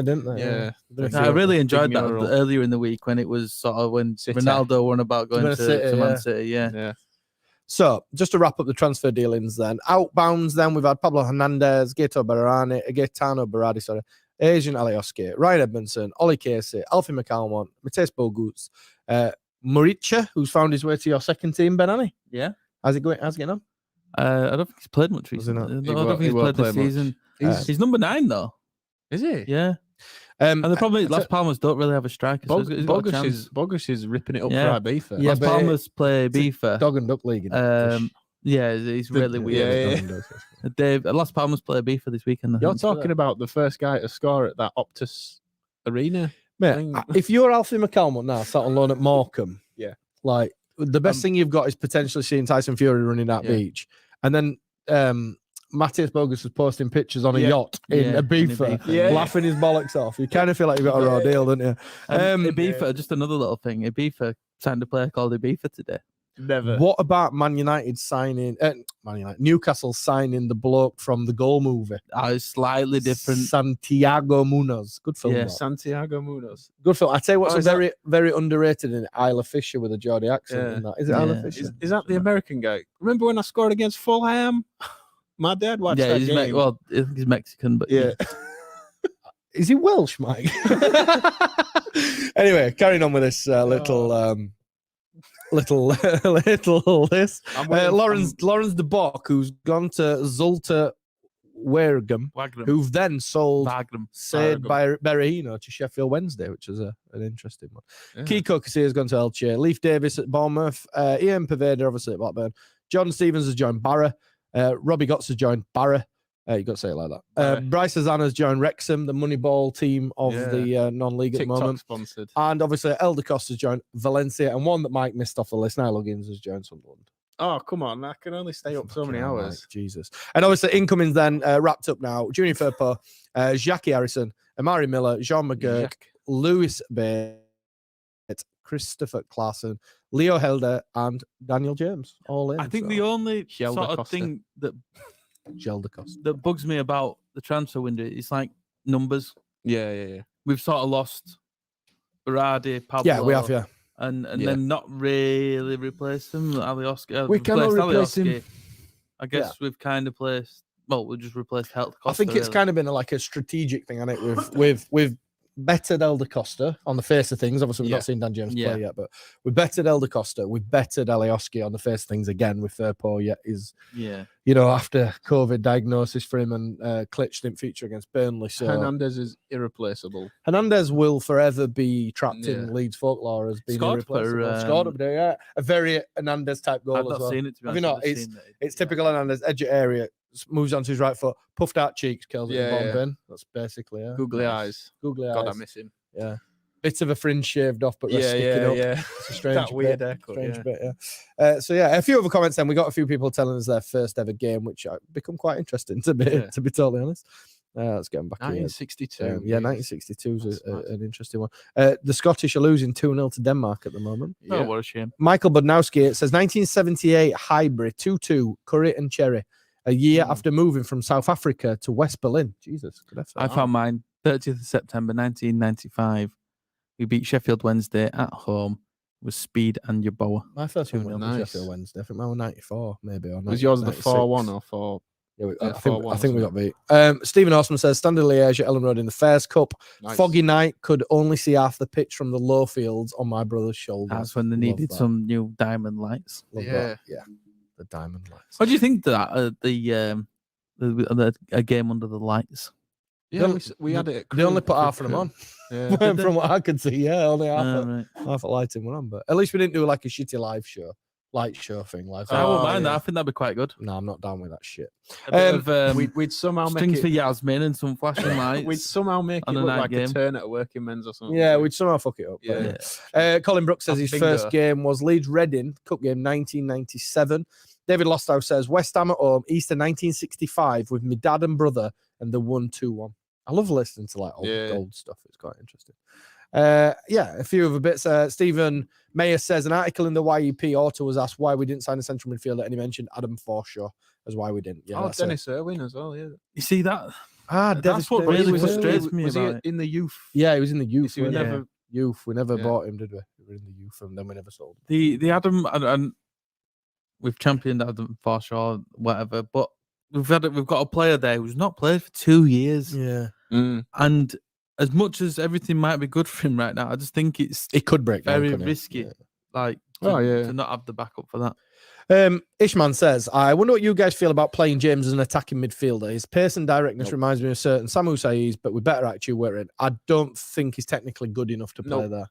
didn't they? Yeah. I really enjoyed that earlier in the week when it was sort of when Ronaldo won about going to Man City. Yeah. So, just to wrap up the transfer dealings then. Outbounds then, we've had Pablo Hernandez, Gaetano Berardi, Asian Alioski, Ryan Edmondson, Ollie Casey, Alfie McAlmont, Mateus Boguts, Moricha, who's found his way to your second team, Ben Annie. Yeah. How's it getting on? I don't think he's played much recently. I don't think he's played this season. He's number 9, though. Is he? Yeah. And the problem is Las Palmas don't really have a striker. Bogus is ripping it up for Ibiza. Yeah, Las Palmas play Ibiza. Dog and duck league. Yeah, he's really weird. Dave, Las Palmas play Ibiza this weekend. You're talking about the first guy to score at that Optus Arena. Mate, if you're Alfie McAlmont now, sat on loan at Morecambe, like the best thing you've got is potentially seeing Tyson Fury running that beach, and then Matthias Bogus was posting pictures on a yacht in Ibiza, laughing his bollocks off. You kind of feel like you've got a raw deal, don't you? Ibiza, just another little thing. Ibiza signed a player called Ibiza today. Never. What about Man United signing? Newcastle signing the bloke from the Goal movie. It's slightly different. Santiago Munoz. Good film. Yeah, Santiago Munoz. Good film. I tell you what's very, very underrated in it. Isla Fisher with a Geordie accent. Yeah. Is it Isla Fisher? Is that the American guy? Remember when I scored against Fulham? My dad watched that game. Well, he's Mexican, but yeah. Is he Welsh, Mike? Anyway, carrying on with this little list. Lawrence de Bock, who's gone to Zulte Waregem, who've then sold Said Berahino to Sheffield Wednesday, which is an interesting one. Yeah. Kiko Casillas gone to Elche. Leif Davis at Bournemouth. Ian Pervader, obviously, at Blackburn. John Stevens has joined Barra. Robbie Gotts has joined Barra. You got to say it like that. Bryce Hazan has joined Wrexham, the Moneyball team of the non-league at the moment. Sponsored. And obviously, Elder Costa has joined Valencia, and one that Mike missed off the list, Niall Huggins has joined Sunderland. Oh, come on. I can only stay up so many hours. Mike, Jesus. And obviously, incomings then wrapped up now. Junior Firpo, Jackie Harrison, Amari Miller, Jean McGurk, Lewis Bates, Christopher Claassen, Leo Helder, and Daniel James. All in. I think the only sort of thing that bugs me about the transfer window is like numbers. Yeah. We've sort of lost Berardi, Pablo. Yeah, we have, and then not really replaced them. Alioski. We cannot replace him. I guess we've kind of placed. Well, we just replaced Costa. I think it's kind of been like a strategic thing, hasn't it? We've bettered Elder Costa on the face of things. Obviously, we've not seen Dan James play yet, but we bettered Elder Costa. We bettered Alioski on the face of things again with Firpo. Yet is after COVID diagnosis for him, and Klitsch didn't feature against Burnley. So Hernandez is irreplaceable. Hernandez will forever be trapped in Leeds folklore as being irreplaceable. Scored up there, a very Hernandez type goal as well. I've not seen it. Have you not? It's typical Hernandez, edge of area, moves on to his right foot, puffed out cheeks, curls it in the bottom Yeah. bin. That's basically Googly eyes. Googly eyes. God, I miss him. Yeah. Bits of a fringe shaved off, but rest sticking up. Yeah. It's a strange That weird bit. haircut. Strange Yeah. bit, yeah. So yeah, a few other comments then. We got a few people telling us their first ever game, which become quite interesting to be totally honest. Let's get them back 1962. here. 1962 is an interesting one. The Scottish are losing 2-0 to Denmark at the moment. Oh, what a shame. Michael Budnowski, it says 1978 Highbury 2-2 curry and cherry. A year after moving from South Africa to West Berlin. Jesus, good effort. I found mine 30th of September 1995. We beat Sheffield Wednesday at home with speed and Yeboah. My first one was Nice. Sheffield Wednesday. I think mine was 94, maybe. Or Was yours the 96. 4-1 or 4? Yeah, Yeah, I think we got beat. Stephen Osman says, Standard Liège at Ellen Road in the Fairs Cup. Nice. Foggy night, could only see half the pitch from the low fields on my brother's shoulders. That's when they Love needed that. some new diamond lights. Love Yeah. that. Yeah, the diamond lights. What do you think to that? A game under the lights. Yeah, we had it. At They only Crewe, put half of them on. Yeah. From what I could see, yeah, only Right. half a lighting one on. But at least we didn't do like a shitty light show thing. Like, I wouldn't mind yeah. that. I think that'd be quite good. no, I'm not down with that shit. A bit of, We'd somehow make strings it. for Yasmin and some flashing lights. We'd somehow make it on a look night like game. a turn at a working men's or something. Yeah, we'd somehow fuck it up. but Yeah. Colin Brooks says his Bingo. first game was Leeds Reading Cup game 1997. David Losthouse says West Ham at home Easter 1965 with my dad and brother and the 1-2-1. I love listening to like old stuff. It's quite interesting. A few other bits. Stephen Mayer says an article in the YEP Auto was asked why we didn't sign a central midfielder, and he mentioned Adam Forshaw as why we didn't. Yeah, that's Dennis Irwin as well. Yeah. You see that? Dennis, That's what Dennis really was frustrates me Was he about it. in the youth? Yeah, he was in the youth. So we wasn't he? never. Youth. We never Yeah. bought him, did we? We were in the youth, and then we never sold him. The Adam and we've championed Adam Forshaw, whatever, but we've got a player there who's not played for 2 years. Yeah, And as much as everything might be good for him right now, I just think it's it could break down, very couldn't it? risky. Yeah. Like, to not have the backup for that. Ishman says, I wonder what you guys feel about playing James as an attacking midfielder. His pace and directness reminds me of certain Samu Saiz, but with better attitude where in. I don't think he's technically good enough to play there.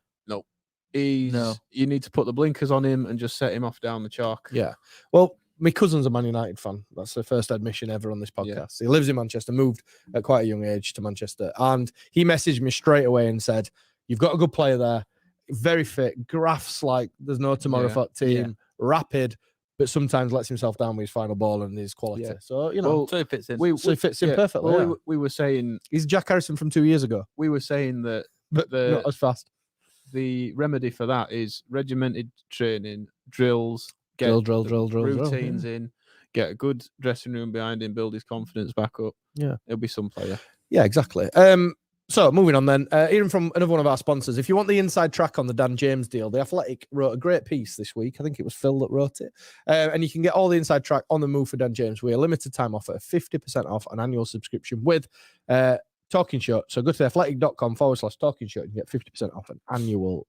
You need to put the blinkers on him and just set him off down the chalk. Yeah. Well, my cousin's a Man United fan. That's the first admission ever on this podcast. He lives in Manchester, moved at quite a young age to Manchester. And he messaged me straight away and said, you've got a good player there, very fit, graphs like there's no tomorrow for that team, rapid, but sometimes lets himself down with his final ball and his quality. Yeah. So, you know, So he fits in. he fits in perfectly. Well, we were saying He's Jack Harrison from 2 years ago, we were saying that but not as fast. the remedy for that is regimented training, drills, get Drill, routines yeah. in, get a good dressing room behind him, build his confidence back up. Yeah. He'll be some player. Yeah, exactly. So moving on then, hearing from another one of our sponsors, if you want the inside track on the Dan James deal, The Athletic wrote a great piece this week. I think it was Phil that wrote it. And you can get all the inside track on the move for Dan James. We're a limited time offer of 50% off an annual subscription with Talking Shutt. So go to theathletic.com/Talking Shutt and get 50% off an annual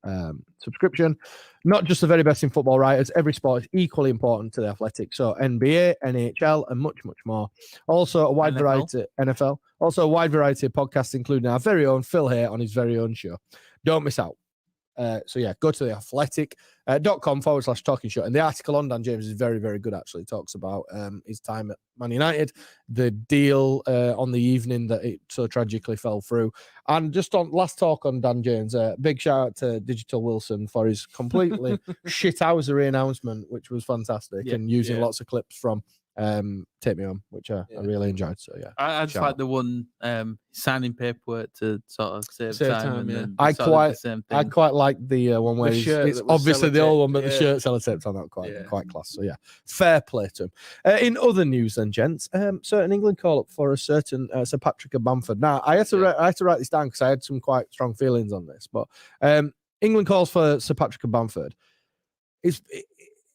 subscription. Not just the very best in football writers. Every sport is equally important to the Athletic. So NBA, NHL, and much, much more. Also a wide variety NFL. Also a wide variety of podcasts, including our very own Phil here on his very own show. Don't miss out. So yeah, go to theathletic.com/Talking Shutt. And the article on Dan James is very, very good, actually. It talks about his time at Man United, the deal on the evening that it so tragically fell through. And just on last talk on Dan James, big shout out to Digital Wilson for his completely shithousery announcement, which was fantastic, and using lots of clips from Take Me Home, which I really enjoyed. So yeah, I just like the one signing paperwork to sort of save time. Yeah. And I then quite like the one where it's obviously the old one, but the yeah. shirt sellotaped on that quite class. So yeah, fair play to him. In other news, then, gents, certain England call up for a certain Sir Patrick Bamford. Now I had to write this down because I had some quite strong feelings on this, but England calls for Sir Patrick Bamford.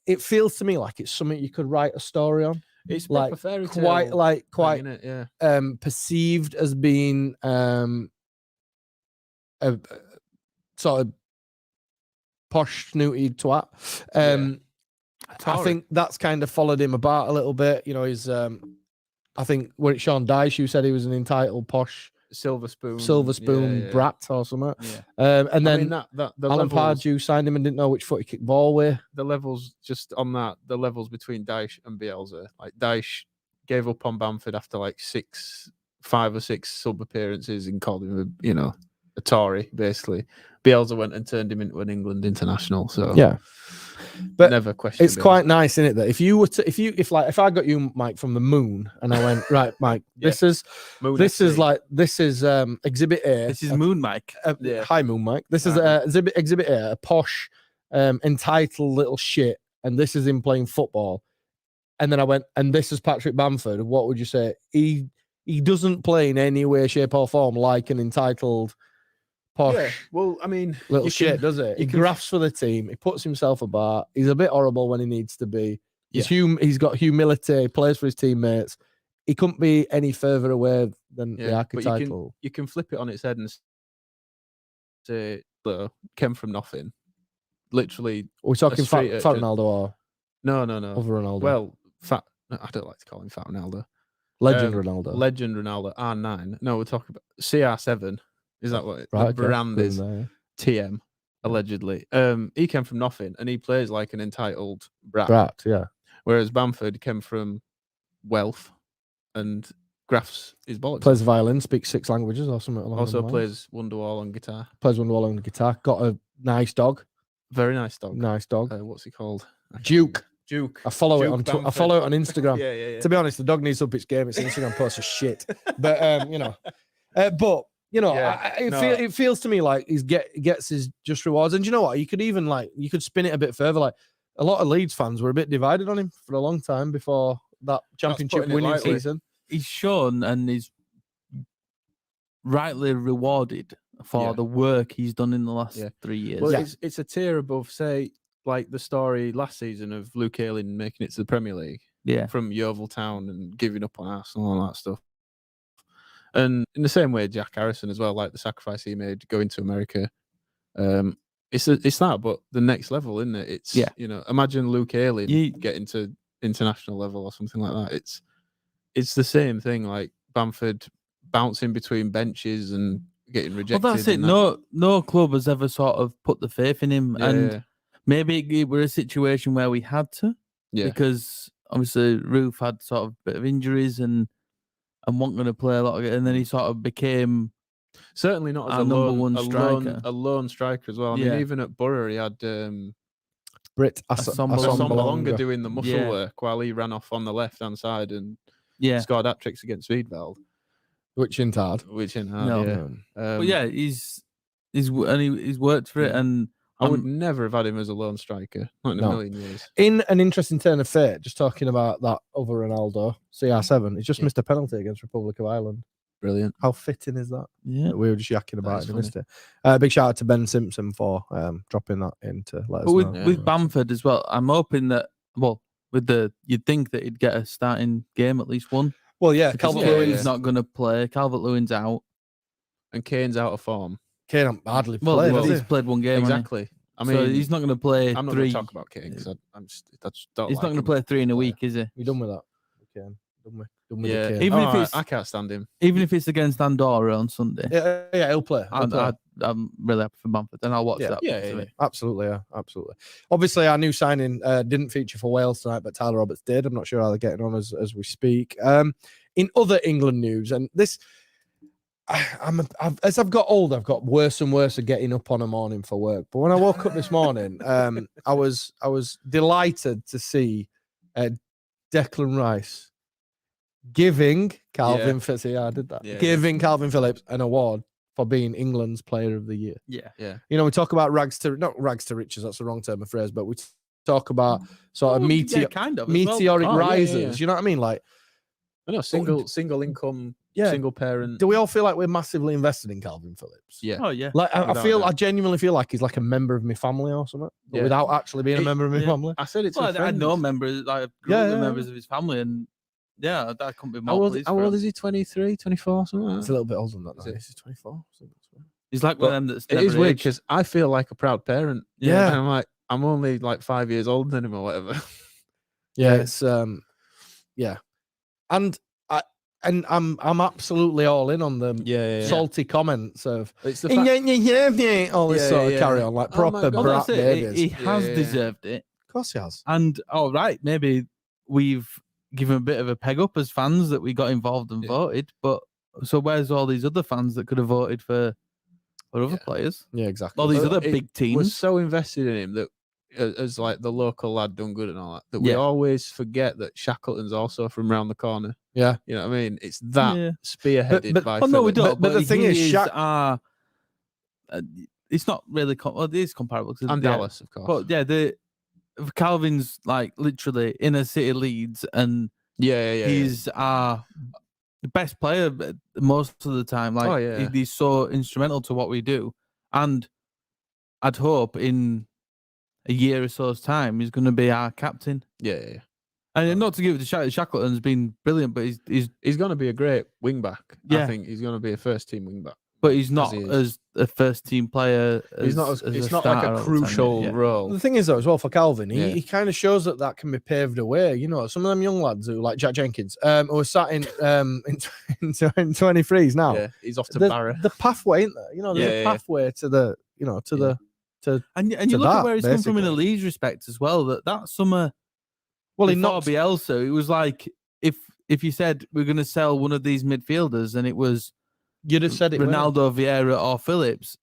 It feels to me like it's something you could write a story on. It's like fairy tale quite thing, innit? perceived as being a sort of posh snooty twat. I think that's kind of followed him about a little bit. You know, he's I think when Sean Dyche, who said he was an entitled posh silver spoon brat or something. And then Alan Pardew signed him and didn't know which foot he kicked ball with. The levels just on that, the levels between Dyche and Bielsa. Like Dyche gave up on Bamford after like 5 or 6 sub appearances and called him a Tory, basically. Bielsa went and turned him into an England international. So yeah, but never questioned. It's quite nice, isn't it? That if I got you, Mike, from the moon, and I went, right, Mike, this is Exhibit A. This is Moon Mike. Hi, Moon Mike. This is Exhibit A, a posh, entitled little shit, and this is him playing football. And then I went, and this is Patrick Bamford. What would you say? He doesn't play in any way, shape, or form like an entitled posh. Yeah, well, I mean, little shit, does it? He grafts for the team. He puts himself apart. He's a bit horrible when he needs to be. He's got humility. He plays for his teammates. He couldn't be any further away than the archetypal. You can flip it on its head and say, came from nothing. Literally. We're talking Fat Ronaldo or no. Other Ronaldo. Well, I don't like to call him Fat Ronaldo. Legend Ronaldo. Legend Ronaldo. R9. No, we're talking about CR7. Is that what the brand is? TM, allegedly. He came from nothing and he plays like an entitled brat. Yeah. Whereas Bamford came from wealth and grafts his bollocks. Plays the violin, speaks 6 languages or something along Also those plays Wonderwall on guitar. Got a nice dog. Very nice dog. Nice dog. What's he called? Duke. I follow it on Instagram. Yeah. To be honest, the dog needs to up its game. Its Instagram posts are shit. But it feels to me like he gets his just rewards. And you know what? You could spin it a bit further. Like a lot of Leeds fans were a bit divided on him for a long time before that championship winning season. He's shown and is rightly rewarded for the work he's done in the last 3 years. Well, it's a tier above, say, like the story last season of Luke Ayling making it to the Premier League. Yeah. From Yeovil Town and giving up on Arsenal and all that stuff. And in the same way, Jack Harrison as well, like the sacrifice he made going to America. It's that, but the next level, isn't it? It's imagine Luke Ayling getting to international level or something like that. It's the same thing, like Bamford bouncing between benches and getting rejected. Well, that's it. No club has ever sort of put the faith in him, and maybe it were a situation where we had to, because obviously Roof had sort of a bit of injuries and wasn't going to play a lot of it, and then he sort of became certainly not as a number one striker, a lone striker as well. I mean, even at Borough, he had Brit Assombalonga doing the muscle work while he ran off on the left hand side and scored hat tricks against Speedveld, which ain't hard. But he's worked for it, and I would never have had him as a lone striker, not in a million years. In an interesting turn of fate, just talking about that other Ronaldo, CR7, he's just missed a penalty against Republic of Ireland. Brilliant. How fitting is that? Yeah. We were just yakking about it and missed it. Big shout out to Ben Simpson for dropping that in to let us know. With Bamford as well, I'm hoping that, you'd think that he'd get a starting game, at least one. Well, yeah, Calvert-Lewin's not going to play. Calvert-Lewin's out. And Kane's out of form. Kane hardly played. Well, he's played one game. Exactly. I mean, so he's not going to play. I'm not going to talk about Kane because he's not going to play 3 in a week, is he? We're done with that. Kane. Done with Kane. Even if it's, I can't stand him. Even if it's against Andorra on Sunday. Yeah, he'll play. I'm really happy for Bamford, and I'll watch that. Yeah. Absolutely. Obviously, our new signing didn't feature for Wales tonight, but Tyler Roberts did. I'm not sure how they're getting on as we speak. In other England news, and this. As I've got older, I've got worse and worse at getting up on a morning for work. But when I woke up this morning, I was delighted to see Declan Rice giving Calvin Phillips. Yeah, I did that. Giving Calvin Phillips an award for being England's Player of the Year. Yeah. You know, we talk about not rags to riches. That's the wrong term of phrase, but we talk about sort of meteoric rises. You know what I mean? Like, I know single income. Single parent. Do we all feel like we're massively invested in Calvin Phillips? Yeah. Oh yeah. Like I genuinely feel like he's like a member of my family or something, but without actually being a member of my family. I said it's. Well, I know members, like members of his family, and that couldn't be more. How old is he? 23, 24, something like that? It's a little bit older than that. He's 24. He's like one of them that's. It is weird because I feel like a proud parent. Yeah. And I'm like, I'm only like 5 years older than him or whatever. Yeah, it's and I'm absolutely all in on them. Salty comments of all this sort of carry on, like proper brat babies. He has deserved it. Of course he has. And maybe we've give him a bit of a peg up as fans that we got involved and voted. But so where's all these other fans that could have voted for other players? Yeah, exactly. All these other big teams. We're so invested in him that as like the local lad done good and all that we always forget that Shackleton's also from round the corner. Yeah, you know what I mean. It's that spearheaded by. Well, no, we don't. But the thing is, it's not really. It is comparable. And Dallas, of course. But Calvin's like literally inner city Leeds, and he's the best player most of the time. Like he's so instrumental to what we do, and I'd hope in a year or so's time he's going to be our captain. Yeah. And not to give it to Shackleton's been brilliant, but he's going to be a great wing back. I think he's going to be a first team wing back. But he's not as a first team player. He's not. It's not like a crucial role. The thing is, though, as well for Calvin, he kind of shows that can be paved away. You know, some of them young lads who like Jack Jenkins, who are sat in 23s now. Yeah, he's off to Barra. The pathway, isn't there? You know, there's a pathway to the. You know, to the. And you look at where he's come from in the Leeds respect as well. That summer. Well, he knocked Bielsa. It was like if you said we're going to sell one of these midfielders, and it was. You'd have said it. Ronaldo, Vieira, or Phillips.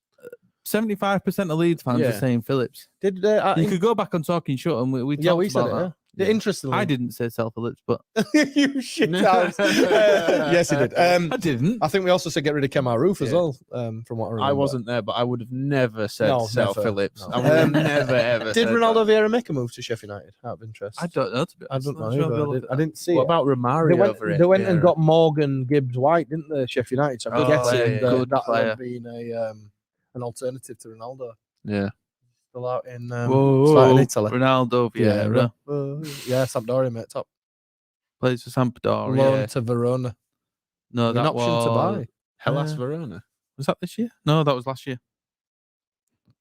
75% of Leeds fans are saying Phillips. You could go back on Talking Shutt, and we talked about that. Interestingly, I didn't say Phillips, but you shit house. Yes, he did. I didn't. I think we also said get rid of Kemar Roof as well. From what I remember, I wasn't there, but I would have never said sell Phillips. No. I would have never ever. Did Ronaldo Vieira make a move to Sheffield United? Out of interest, I don't know. I don't know. I didn't see. What about Romario? They went and got Morgan Gibbs White, didn't they? Sheffield United. So I'm guessing that would have been an alternative to Ronaldo. Yeah. Still out in Italy. Ronaldo Vieira. Yeah, Sampdoria, mate, top. Plays for Sampdoria. Loan to Verona. No, that an option was to buy. Hellas Verona. Was that this year? No, that was last year.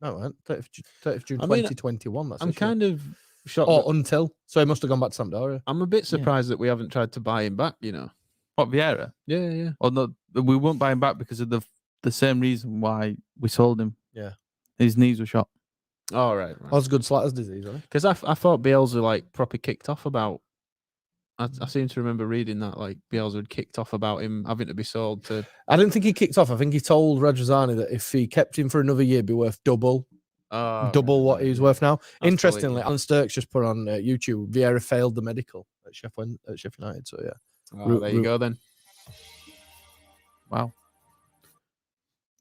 No, it 30th June 2021. That's I'm kind of shocked. Until. So he must have gone back to Sampdoria. I'm a bit surprised that we haven't tried to buy him back, you know. What, Vieira? Yeah. Or no, we won't buy him back because of the same reason why we sold him. Yeah. His knees were shot. Oh, right. Osgood Slatter's disease, right? Because I thought Bielsa like proper kicked off about. I seem to remember reading that like Bielsa had kicked off about him having to be sold to. I don't think he kicked off. I think he told Radrizzani that if he kept him for another year, it'd be worth double what he's worth now. That's Interestingly, Alan Sturks just put on YouTube, Vieira failed the medical at Sheffield United. So yeah, there you go then. Wow.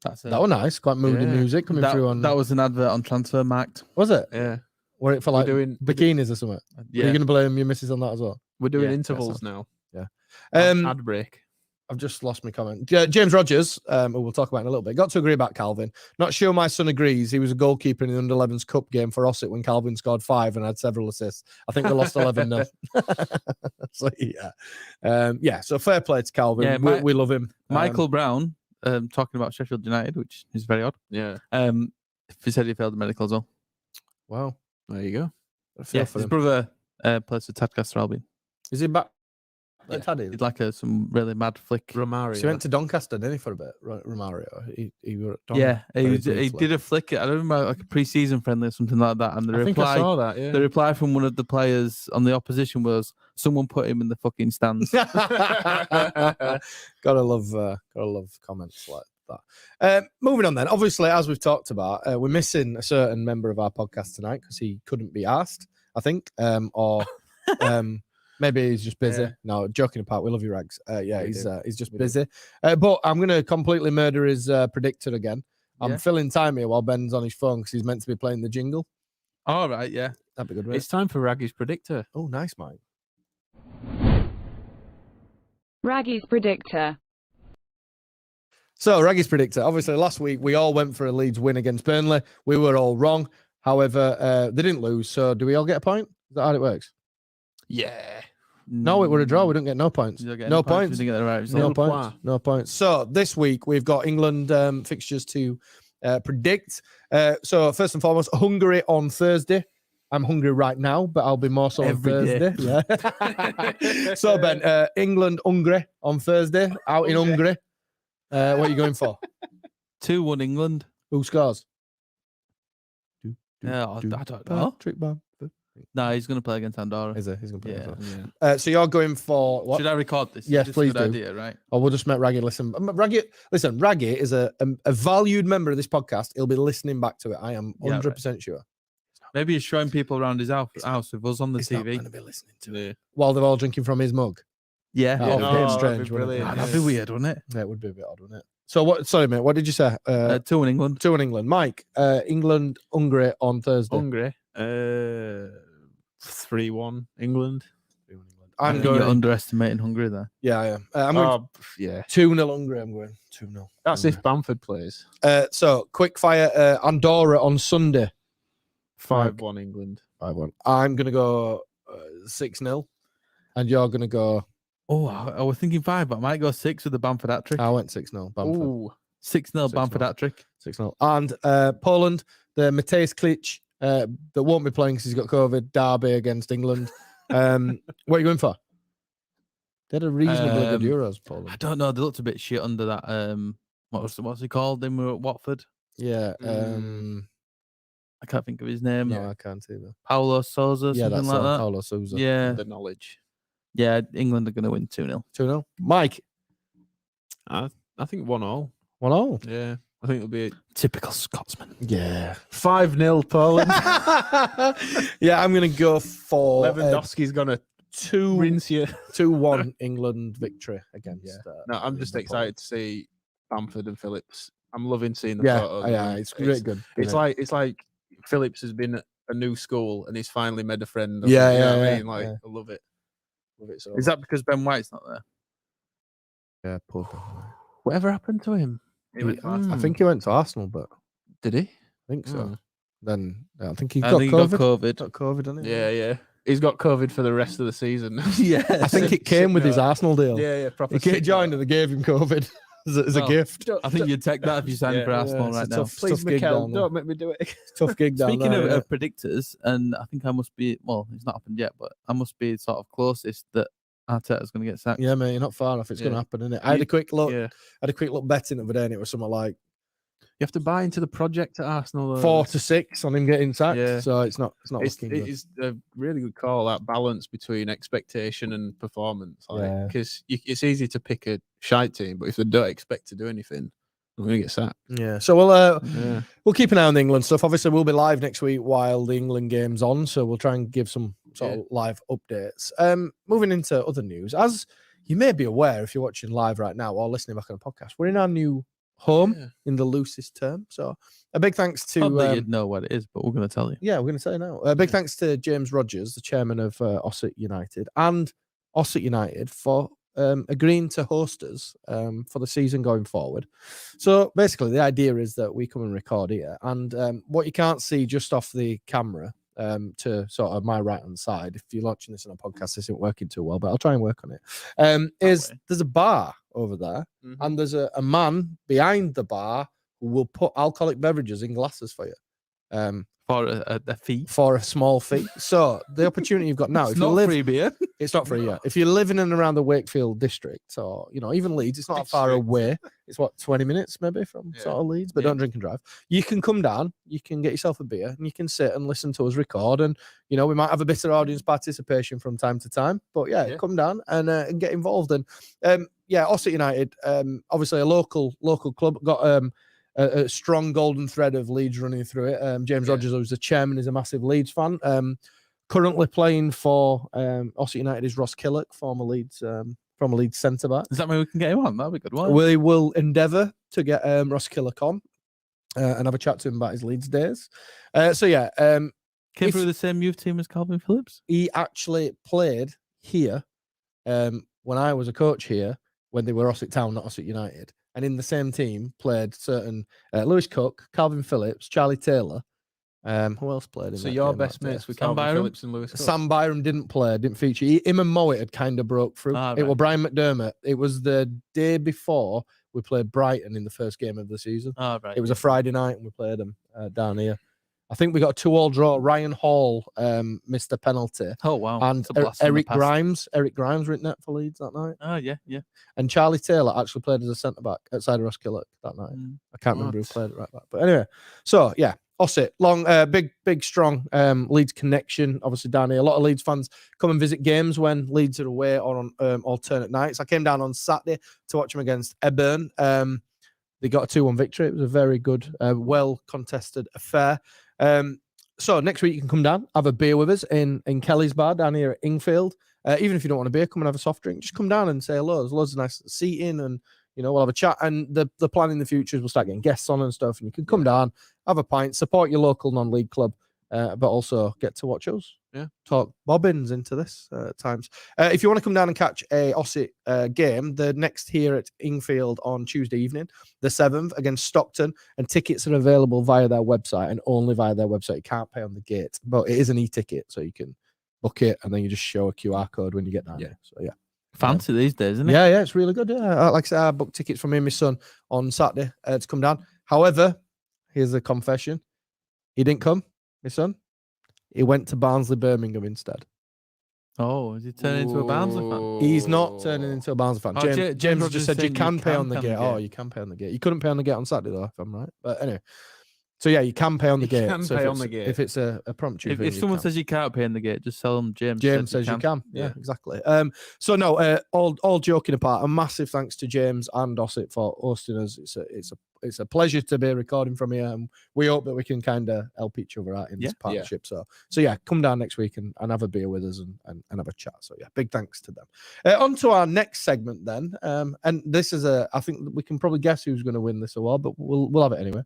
That was nice. Quite moody music coming through on. That was an advert on Transfermarkt. Was it? Yeah. Were it for like doing bikinis or something? Yeah. Are you going to blame your missus on that as well? We're doing intervals now. Yeah. Ad break. I've just lost my comment. James Rogers, who we'll talk about in a little bit, got to agree about Calvin. Not sure my son agrees. He was a goalkeeper in the Under-11s Cup game for Ossett when Calvin scored 5 and had several assists. I think we lost 11-0. So yeah. So fair play to Calvin. Yeah, we love him. Michael Brown. Talking about Sheffield United, which is very odd. Yeah. He said he failed the medical as well. Wow. There you go. His brother plays for Tadcaster Albion. Is he back? Yeah. He did like some really mad flick. Romario. So he went to Doncaster, didn't he, for a bit? Romario. He were at he did a flick. I don't remember, like a pre-season friendly or something like that. And I think I saw that. Yeah. The reply from one of the players on the opposition was, "Someone put him in the fucking stands." Gotta love comments like that. Moving on then. Obviously, as we've talked about, we're missing a certain member of our podcast tonight because he couldn't be asked, I think, maybe he's just busy. Yeah. No, joking apart, we love you, Rags. He's just busy. But I'm going to completely murder his predictor again. I'm filling time here while Ben's on his phone because he's meant to be playing the jingle. All right, yeah. That'd be good, right? It's time for Raggy's predictor. Oh, nice, Mike. Raggy's predictor. So, Raggy's predictor. Obviously, last week we all went for a Leeds win against Burnley. We were all wrong. However, they didn't lose. So, do we all get a point? Is that how it works? Yeah. No, it were a draw. We don't get no points. No points. No points. No points. So this week we've got England fixtures to predict. So first and foremost, Hungary on Thursday. I'm hungry right now, but I'll be more so on Thursday. Yeah. So Ben, England, Hungary on Thursday. Out in Hungary. What are you going for? 2-1 England. Who scores? I don't know. Patrick Bamford. No, he's going to play against Andorra. Is it? He's going to play against Yeah. Andorra. So you're going for what? Should I record this? Yes, This is please a good do. idea, right? Or we'll just make Raggy listen. Raggy is a valued member of this podcast. He'll be listening back to it. I am 100% sure. Maybe he's showing people around his house with us on the He's TV. not going to be listening to it while they're all drinking from his mug. Yeah. That would be a bit strange, that'd be wouldn't it? That'd be weird, wouldn't it? Yeah, it would be a bit odd, wouldn't it? So what? Sorry, mate. What did you say? 2 in England. 2 in England. Mike, England, Hungary on Thursday. Hungary. 3-1 England. I think you're underestimating Hungary there. Yeah, I am. I'm going 2-0 Hungary. I'm going 2-0. That's if Bamford plays. So quick fire. Andorra on Sunday. 5-1 England. 5-1. I'm going to go 6-0, and you're going to go. Oh, I was thinking 5, but I might go 6 with the Bamford hat trick. I went 6-0. Bamford. Ooh. 6-0 Bamford hat trick. 6-0. And Poland, the Mateusz Klich, that won't be playing because he's got COVID, derby against England. What are you going for? They had a reasonably good Euros, Poland. I don't know. They looked a bit shit under that. What's he called? They were at Watford. Yeah. I can't think of his name. No, I can't either. Paulo Sousa, Yeah, something that's like that. Paulo Sousa. Yeah. The knowledge. Yeah, England are going to win 2-0. 2-0. Mike. I think 1-0. 1-0. Yeah. I think it'll be Typical Scotsman. Yeah. 5-0 Poland. Yeah, I'm going to go for Lewandowski's going to rinse you. 2-1 England victory against. No, I'm just excited to see Bamford and Phillips. I'm loving seeing the photos. Yeah, it's great. Good. It's like Phillips has been a new school and he's finally made a friend. Yeah, you know yeah, what I yeah, mean? Like, yeah. I love it. Love it so. Is that because Ben White's not there? Yeah, poor Ben White. Whatever happened to him? I think he went to Arsenal, but Did he? I think so. Then I think he I got think COVID. he got COVID. Got COVID, didn't he? Yeah. He's got COVID for the rest of the season. Yeah. I think it came with his Arsenal deal. Yeah, proper. He joined and they gave him COVID as a gift. I think you'd take that if you signed for Arsenal it's right a now. tough gig down there. don't make me do it. Tough gig down Speaking there. of predictors, and I think I must be, well, it's not happened yet, but I must be sort of closest that Arteta's going to get sacked. Yeah, mate, you're not far off. It's going to happen, isn't it? I had a quick look. I had a quick look betting the other day, and it was something like You have to buy into the project at Arsenal. 4-6 on him getting sacked. Yeah. So it's not looking good. It's a really good call, that balance between expectation and performance. Because it's easy to pick a shite team, but if they don't expect to do anything, they're going to get sacked. Yeah. So we'll keep an eye on the England stuff. Obviously, we'll be live next week while the England game's on. So we'll try and give some sort of live updates. Moving into other news, as you may be aware if you're watching live right now or listening back on the podcast, we're in our new home in the loosest term. So a big thanks to Not that you'd know what it is, but we're going to tell you. Yeah, we're going to tell you now. A big thanks to James Rogers, the chairman of Ossett United, and Ossett United for agreeing to host us for the season going forward. So basically, the idea is that we come and record here, and what you can't see just off the camera to sort of my right hand side, if you're watching this on a podcast, this isn't working too well, but I'll try and work on it. There's a bar over there, and there's a man behind the bar who will put alcoholic beverages in glasses for you. For a fee. For a small fee. So the opportunity you've got now, It's not free beer. It's not free, yeah. If you're living in and around the Wakefield district, or even Leeds, it's not that far away. It's 20 minutes maybe from sort of Leeds, but don't drink and drive. You can come down, you can get yourself a beer, and you can sit and listen to us record. And we might have a bit of audience participation from time to time. But come down and get involved. And Ossett United, obviously a local club, got a strong golden thread of Leeds running through it. James Rogers, who's the chairman, is a massive Leeds fan. Currently playing for Ossett United is Ross Killock, former Leeds centre back. Does that mean we can get him on? That'd be good. One. We will endeavour to get Ross Killock on and have a chat to him about his Leeds days. Came through the same youth team as Calvin Phillips. He actually played here when I was a coach here when they were Ossett Town, not Ossett United. And in the same team played certain Lewis Cook, Calvin Phillips, Charlie Taylor. Who else played in So that your game best that day? mates with Calvin Phillips and Lewis Cook? Sam Byram didn't play, didn't feature. Him and Mowat had kind of broke through. It was Brian McDermott. It was the day before we played Brighton in the first game of the season. It was a Friday night and we played them down here. I think we got a 2-2 draw. Ryan Hall missed a penalty. Oh, wow. And Eric Grimes written net for Leeds that night. Oh, yeah. And Charlie Taylor actually played as a centre-back outside of Ross Killock that night. I can't remember who played it right back. But anyway, so, Ossett, big, strong Leeds connection, obviously down here. A lot of Leeds fans come and visit games when Leeds are away or on alternate nights. I came down on Saturday to watch them against Eburn. They got a 2-1 victory. It was a very good, well-contested affair. So next week you can come down, have a beer with us in Kelly's Bar down here at Ingfield. Even if you don't want a beer, come and have a soft drink. Just come down and say hello. There's loads of nice seating and, we'll have a chat. And the plan in the future is we'll start getting guests on and stuff. And you can come down, have a pint, support your local non-league club, but also get to watch us. Yeah. Talk bobbins into this at times. If you want to come down and catch a Ossett game, the next here at Ingfield on Tuesday evening, the 7th against Stockton, and tickets are available via their website and only via their website. You can't pay on the gate, but it is an e-ticket, so you can book it and then you just show a QR code when you get down there. So, yeah. Fancy these days, isn't it? Yeah, it's really good. Yeah. Like I said, I booked tickets for me and my son on Saturday to come down. However, here's a confession. He didn't come, my son. He went to Barnsley Birmingham instead. Oh, is he turning into a Barnsley fan? He's not turning into a Barnsley fan. Oh, James just said you can pay on the gate. Oh, you can pay on the gate. You couldn't pay on the gate on Saturday, though, if I'm right. But anyway. So, yeah, you can pay on the gate. If it's a prompt you. If someone says you can't pay on the gate, just tell them James says you can. Yeah, exactly. So, no, all joking apart, a massive thanks to James and Ossett for hosting us. It's a pleasure to be recording from here. And we hope that we can kind of help each other out in this partnership. So, come down next week and have a beer with us and have a chat. So, yeah, big thanks to them. On to our next segment then. And this is I think we can probably guess who's going to win this award, but we'll have it anyway.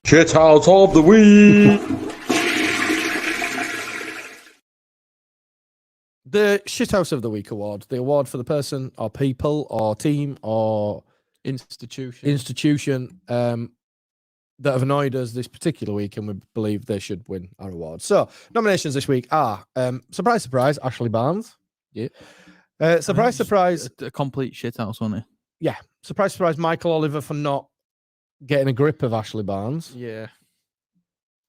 Shithouse of the week. The Shithouse of the Week award, the award for the person or people or team or institution that have annoyed us this particular week, and we believe they should win our award. So nominations this week are surprise, surprise, Ashley Barnes. Yeah. Surprise, a complete shithouse, wasn't it? Yeah. Surprise, surprise, Michael Oliver for not getting a grip of Ashley Barnes. Yeah.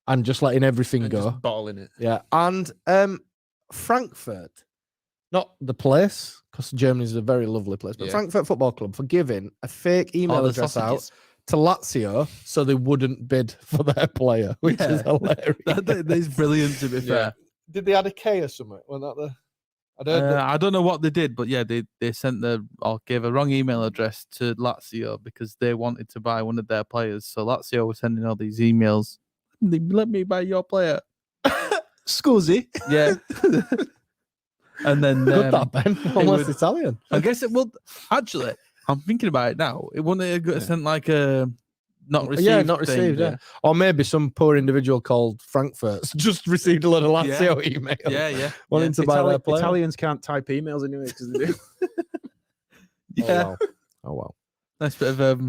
And just letting everything go. Just bottling it. Yeah. And Frankfurt, not the place, because Germany is a very lovely place, but Frankfurt Football Club for giving a fake email address out to Lazio so they wouldn't bid for their player, which is hilarious. That is brilliant, to be fair. Did they add a K or something? Wasn't that the... I don't know what they did, but yeah, they sent gave a wrong email address to Lazio because they wanted to buy one of their players. So Lazio was sending all these emails. Let me buy your player. Scusi. Yeah. And then that Ben, almost Italian. I guess it would. Actually, I'm thinking about it now. It wouldn't have sent like a not received. Yeah, not received. Yeah. Or maybe some poor individual called Frankfurt just received a lot of Lazio emails. Yeah. Wanting to buy their player. Italians can't type emails anyway because they do. Yeah. Oh wow. Nice bit of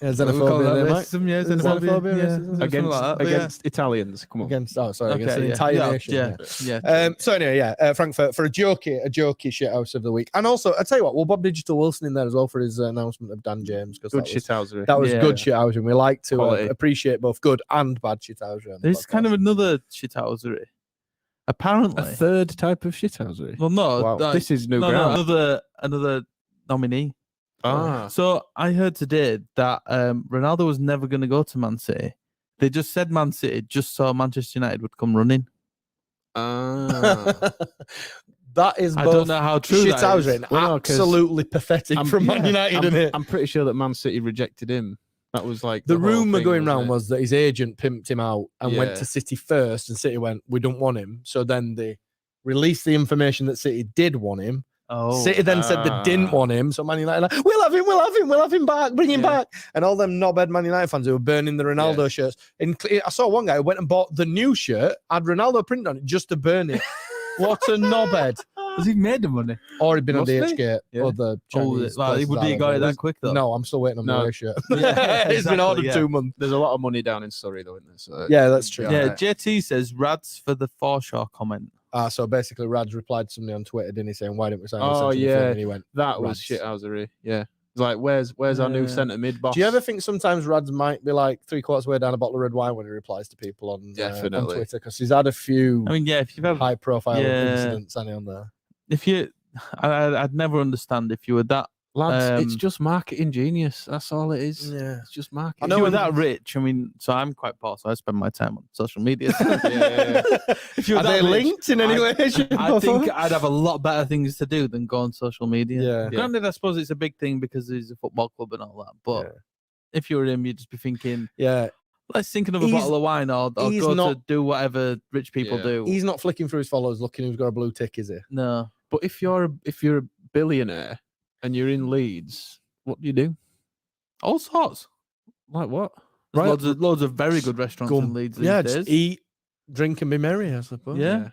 xenophobia there, xenophobia, against Italians. Come on. Against the entire nation. Yeah. So anyway, Frankfurt for a jokey shithouse of the week. And also, I tell you what, we'll Bob Digital Wilson in there as well for his announcement of Dan James, because that was good shithousery. We like to appreciate both good and bad shithousery. There's kind of another shithousery. Apparently, a third type of shithousery. Well, no, this is new ground. Another nominee. So I heard today that Ronaldo was never going to go to Man City. They just said Man City just so Manchester United would come running. That is I don't know how true that is. Absolutely pathetic from Man United, isn't it? I'm pretty sure that Man City rejected him. That was like the rumour going around was that his agent pimped him out and went to City first, and City went, we don't want him. So then they released the information that City did want him. City then said they didn't want him, so Man United like, we'll have him back, bring him back. And all them knobhead Man United fans who were burning the Ronaldo shirts. I saw one guy who went and bought the new shirt, had Ronaldo printed on it just to burn it. What a knobhead. Has he made the money? Or he'd been on DHgate or the Chinese. Would he got it that quick though? No, I'm still waiting on the new shirt. It's been ordered 2 months. There's a lot of money down in Surrey though, isn't there? So, yeah, that's true. Yeah, JT says Rads for the Forshaw comment. So basically, Rads replied to somebody on Twitter, didn't he, saying, why didn't we sign this? And he went, that was shithousery. Yeah. It's like, where's our new centre mid boss? Do you ever think sometimes Rads might be like 3/4 way down a bottle of red wine when he replies to people on Twitter? Because he's had a few if you've had high profile incidents on there. I'd never understand if you were that Lads, it's just marketing genius. That's all it is. Yeah. It's just marketing. I know we're that rich. I mean, so I'm quite poor, so I spend my time on social media. If you're they linked in any way? I think I'd have a lot better things to do than go on social media. Yeah. Granted, I suppose it's a big thing because he's a football club and all that. But if you were him, you'd just be thinking, let's think another bottle of wine or go to do whatever rich people do. He's not flicking through his followers looking who's got a blue tick, is he? No. But if you're a billionaire and you're in Leeds, what do you do? All sorts. Like what? Loads of very good restaurants in Leeds these days. Just eat, drink, and be merry, I suppose. Yeah.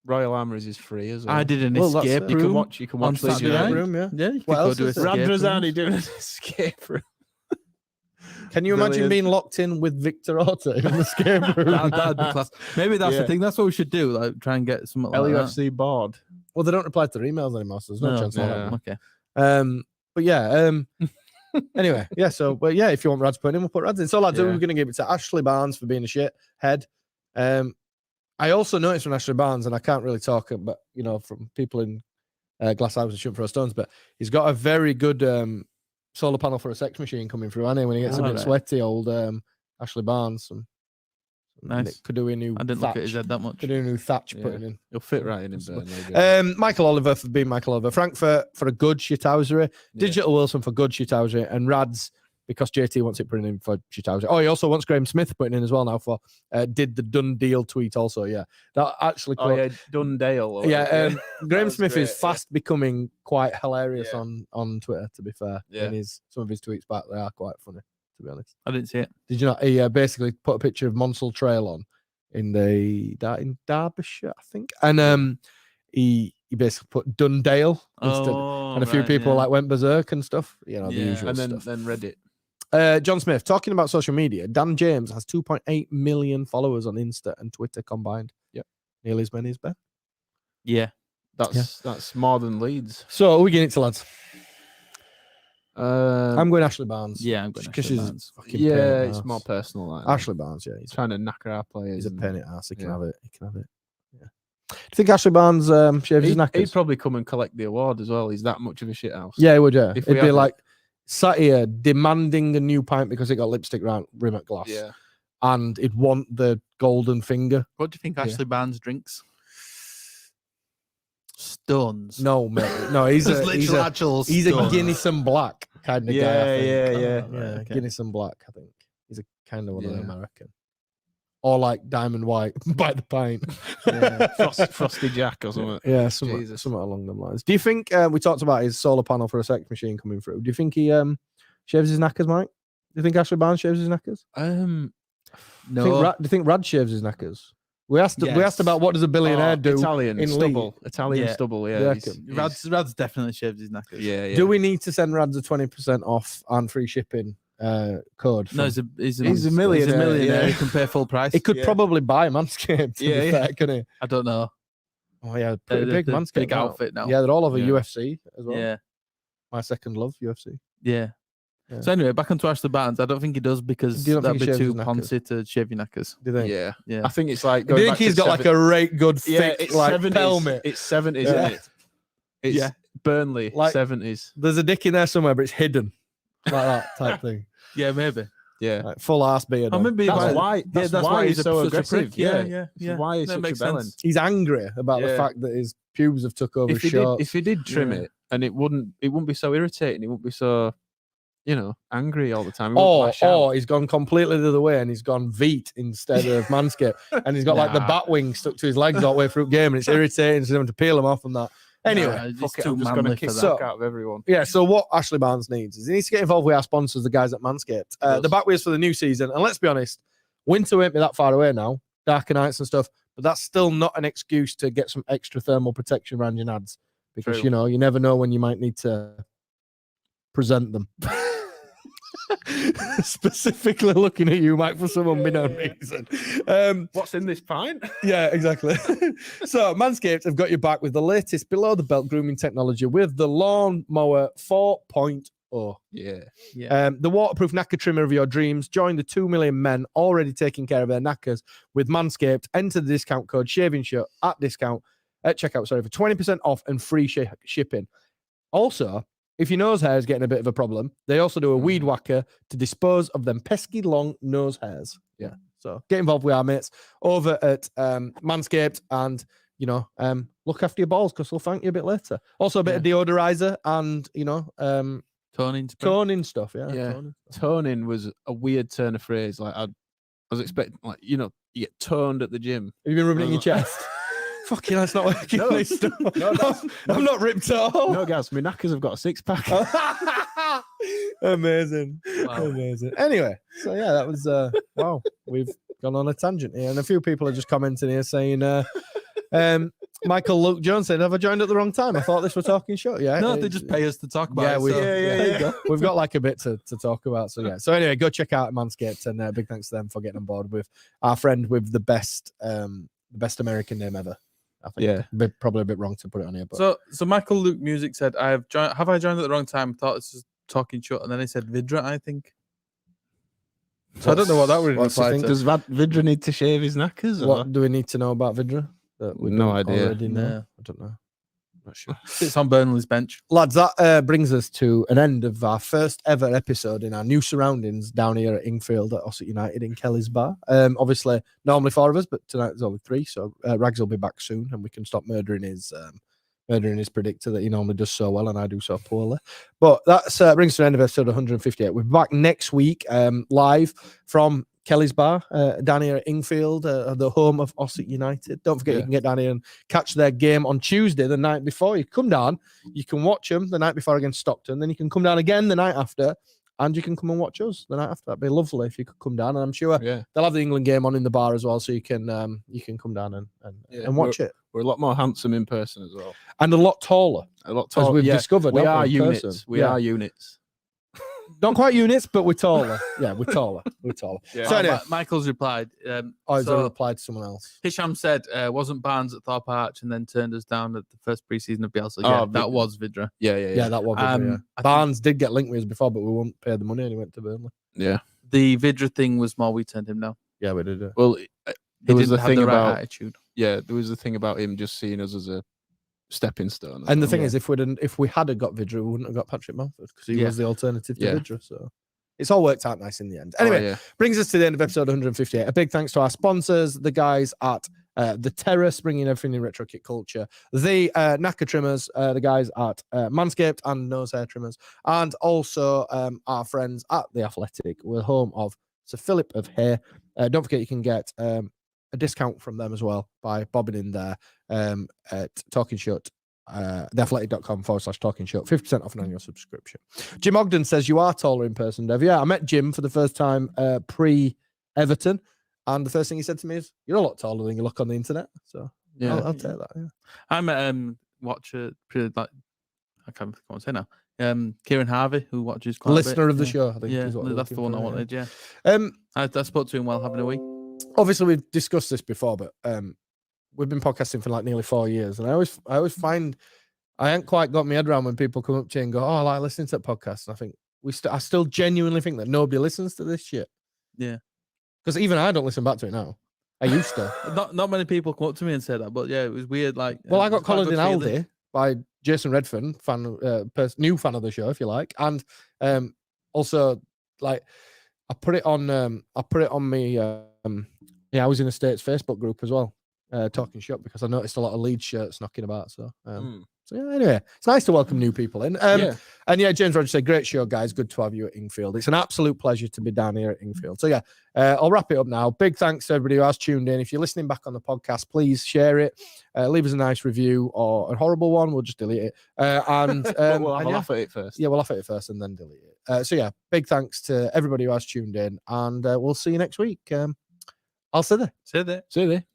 Royal Armouries is free as well. I did an escape room. You can watch on Saturday. Room, yeah. Yeah, you could What go else do is there? Radrazani doing an escape room. Can you imagine being locked in with Victor Orta in the escape room? That'd be class. Maybe that's the thing. That's what we should do. Like try and get something like LUFC board. Well, they don't reply to their emails anymore, so there's no chance of that. Okay. But yeah, anyway, yeah. So, but yeah, if you want Rads put in, we'll put Rads in. So, lads, we're going to give it to Ashley Barnes for being a shit head. I also noticed from Ashley Barnes, and I can't really talk, but from people in glass houses and shooting throw stones, but he's got a very good solar panel for a sex machine coming through, and when he gets a bit sweaty, old Ashley Barnes. Nice. Could do a new. I didn't thatch. look at his head that much. Could do a new thatch putting in. You'll fit right in Burnley. Michael Oliver for being Michael Oliver. Frank for a good shithousery. Digital Wilson for good shithousery. And Rads because JT wants it putting in for shithousery. Oh, he also wants Graham Smith putting in as well now for did the done deal tweet also. Yeah, that actually. Dundale. Graham Smith is fast becoming quite hilarious on Twitter. To be fair, some of his tweets back they are quite funny. To be honest, I didn't see it. Did you not? He basically put a picture of Monsell Trail on in Derbyshire, I think, and he basically put Dundale instead, and a few people like went berserk and stuff. The usual and stuff. then Reddit. John Smith talking about social media. Dan James has 2.8 million followers on Insta and Twitter combined. Yep, nearly as many as Ben. Yeah, that's more than Leeds. So we get it to lads. I'm going Ashley Barnes. Yeah, I'm going Ashley Barnes. It's more personal. Like Ashley Barnes, he's trying to knacker our players. He's a pain in the ass. He can have it. Yeah. Do you think Ashley Barnes shaves his knackers? He'd probably come and collect the award as well. He's that much of a shithouse. Yeah, he would. Yeah, it'd be like sat here demanding a new pint because it got lipstick round rim at glass. Yeah, and he'd want the golden finger. What do you think Ashley Barnes drinks? Stones. No, mate. No, he's a Guinness and Black kind of guy. Yeah. Guinness and Black. I think he's a kind of one of the American, or like Diamond White by the pint. Frosty Jack or something. Yeah, something along them lines. Do you think we talked about his solar panel for a sex machine coming through? Do you think he shaves his knackers, Mike? Do you think Ashley Barnes shaves his knackers? No. Do you think Rad shaves his knackers? We asked about what does a billionaire do Italian in stubble. Italian stubble, yeah. Rad's definitely shaves his knackers. Yeah. Do we need to send Rads a 20% off and free shipping code? No, he's a millionaire. He's a millionaire. Yeah. He can pay full price. He could probably buy Manscapped. Fair, couldn't he? I don't know. Oh yeah, pretty big Manscapped. Big outfit now. Yeah, they're all over UFC as well. Yeah. My second love, UFC. Yeah. So anyway, back onto Ashley Barnes. I don't think he does because that'd be too poncy to shave your knackers. Do you think? Yeah. I think it's like. I think he's got like a right good thick helmet. It's 70s, isn't it? It's Burnley, like 70s. There's a dick in there somewhere, but it's hidden, like that type thing. Yeah, maybe. Yeah, like full ass beard. That's why he's so aggressive. Yeah. Why he's such a bellend. He's angry about the fact that his pubes have took over his shorts. If he did trim it, and it wouldn't be so irritating. It wouldn't be so. Angry all the time. Or he's gone completely the other way and he's gone Veet instead of Manscaped. And he's got like the bat wing stuck to his legs all the way through the game and it's irritating. So having to peel them off and that. Anyway, I'm just going to kick the out of everyone. Yeah, so what Ashley Barnes needs is he needs to get involved with our sponsors, the guys at Manscaped. The back wheels for the new season. And let's be honest, winter won't be that far away now. Darker nights and stuff. But that's still not an excuse to get some extra thermal protection around your nads. Because, you never know when you might need to present them. Specifically looking at you, Mike, for some unknown reason. What's in this pint? Yeah, exactly. So Manscaped have got you back with the latest below the belt grooming technology with the Lawn Mower 4.0. Yeah. The waterproof knacker trimmer of your dreams. Join the 2 million men already taking care of their knackers with Manscaped. Enter the discount code SHAVINGSHUTT at checkout for 20% off and free shipping. Also, if your nose hair is getting a bit of a problem, they also do a weed whacker to dispose of them pesky long nose hairs. Yeah. So get involved with our mates over at Manscaped and, look after your balls because they'll thank you a bit later. Also a bit of deodorizer and, toning stuff. Yeah. Toning was a weird turn of phrase. Like I was expecting, you get toned at the gym. Have you been rubbing it in your chest? Fucking, that's not working. I'm not ripped at all. No, guys, my knackers have got a 6-pack. Amazing. Wow. Amazing. Anyway, so yeah, that was wow. We've gone on a tangent here, and a few people are just commenting here saying, Michael Luke Jones said, "Have I joined at the wrong time? I thought this was Talking Shutt." Yeah, no, they just pay us to talk about it. We've got like a bit to talk about. So yeah. So anyway, go check out Manscaped, and big thanks to them for getting on board with our friend with the best American name ever. I think probably a bit wrong to put it on here. But. So Michael Luke Music said, Have I joined at the wrong time? I thought this was Talking Shutt, and then he said Vidra, I think. So I don't know what that would imply to. Does Vidra need to shave his knackers? What do we need to know about Vidra? No idea. No, I don't know. Not sure. It's on Burnley's bench. Lads, that brings us to an end of our first ever episode in our new surroundings down here at Ingfield at Ossett United in Kelly's Bar. Obviously, normally 4 of us, but tonight there's only 3. So Rags will be back soon and we can stop murdering his predictor that he normally does so well and I do so poorly. But that brings us to the end of episode 158. We're back next week live from Kelly's Bar down here at Ingfield, the home of Ossett United. Don't forget, you can get down here and catch their game on Tuesday, the night before. You come down, you can watch them the night before against Stockton, then you can come down again the night after, and you can come and watch us the night after. That'd be lovely if you could come down, and I'm sure they'll have the England game on in the bar as well, so you can come down and watch it. We're a lot more handsome in person as well, and a lot taller. As we've discovered. We are units. We are units. Not quite units, but we're taller. Yeah, we're taller. Yeah. So anyway, Michael's replied. He's replied to someone else. Hisham said, wasn't Barnes at Thorpe Arch and then turned us down at the first preseason of Bielsa? Yeah, that was Vidra. Yeah, that was Vidra. Barnes did get linked with us before, but we wouldn't pay the money and he went to Burnley. Yeah. The Vidra thing was more we turned him down. Yeah, we did. Well, there was the thing about right attitude. Yeah, there was the thing about him just seeing us as a stepping stone. And the thing is, if we had got Vidra, we wouldn't have got Patrick Bamford because he was the alternative to Vidra. So it's all worked out nice in the end. Anyway, brings us to the end of episode 158. A big thanks to our sponsors, the guys at The Terrace, bringing everything in retro kit culture, the Knacker Trimmers, the guys at Manscaped and Nose Hair Trimmers, and also our friends at The Athletic. We're home of Sir Philip of Hair. Don't forget, you can get a discount from them as well by bobbing in there at Talking Shutt. theathletic.com/Talking Shutt, 50% off an annual subscription. Jim Ogden says you are taller in person, Dev. Yeah, I met Jim for the first time pre-Everton, and the first thing he said to me is, "You're a lot taller than you look on the internet." So yeah, I'll take that. Yeah, I met watcher I can't think what to say now. Kieran Harvey, who watches quite listener a bit. of the show. I think that's the one I wanted. Yeah, I spoke to him while having a wee. Obviously, we've discussed this before, but we've been podcasting for like nearly 4 years, and I always find I ain't quite got my head around when people come up to you and go, "Oh, I like listening to that podcast." And I think I still genuinely think that nobody listens to this shit. Yeah, because even I don't listen back to it now. I used to. not many people come up to me and say that, but yeah, it was weird. Like, well, I got collared in Aldi by Jason Redfern, new fan of the show, if you like, and also like I put it on me. I was in the States Facebook group as well. Talking Shutt, because I noticed a lot of Leeds shirts knocking about. So yeah, anyway, it's nice to welcome new people in. And James Rogers said, "Great show, guys. Good to have you at Ingfield. It's an absolute pleasure to be down here at Ingfield." So yeah, I'll wrap it up now. Big thanks to everybody who has tuned in. If you're listening back on the podcast, please share it. Leave us a nice review, or a horrible one, we'll just delete it. And we'll laugh at it first. Yeah, we'll laugh at it first and then delete it. So yeah, big thanks to everybody who has tuned in, and we'll see you next week. I'll see you there. See you there.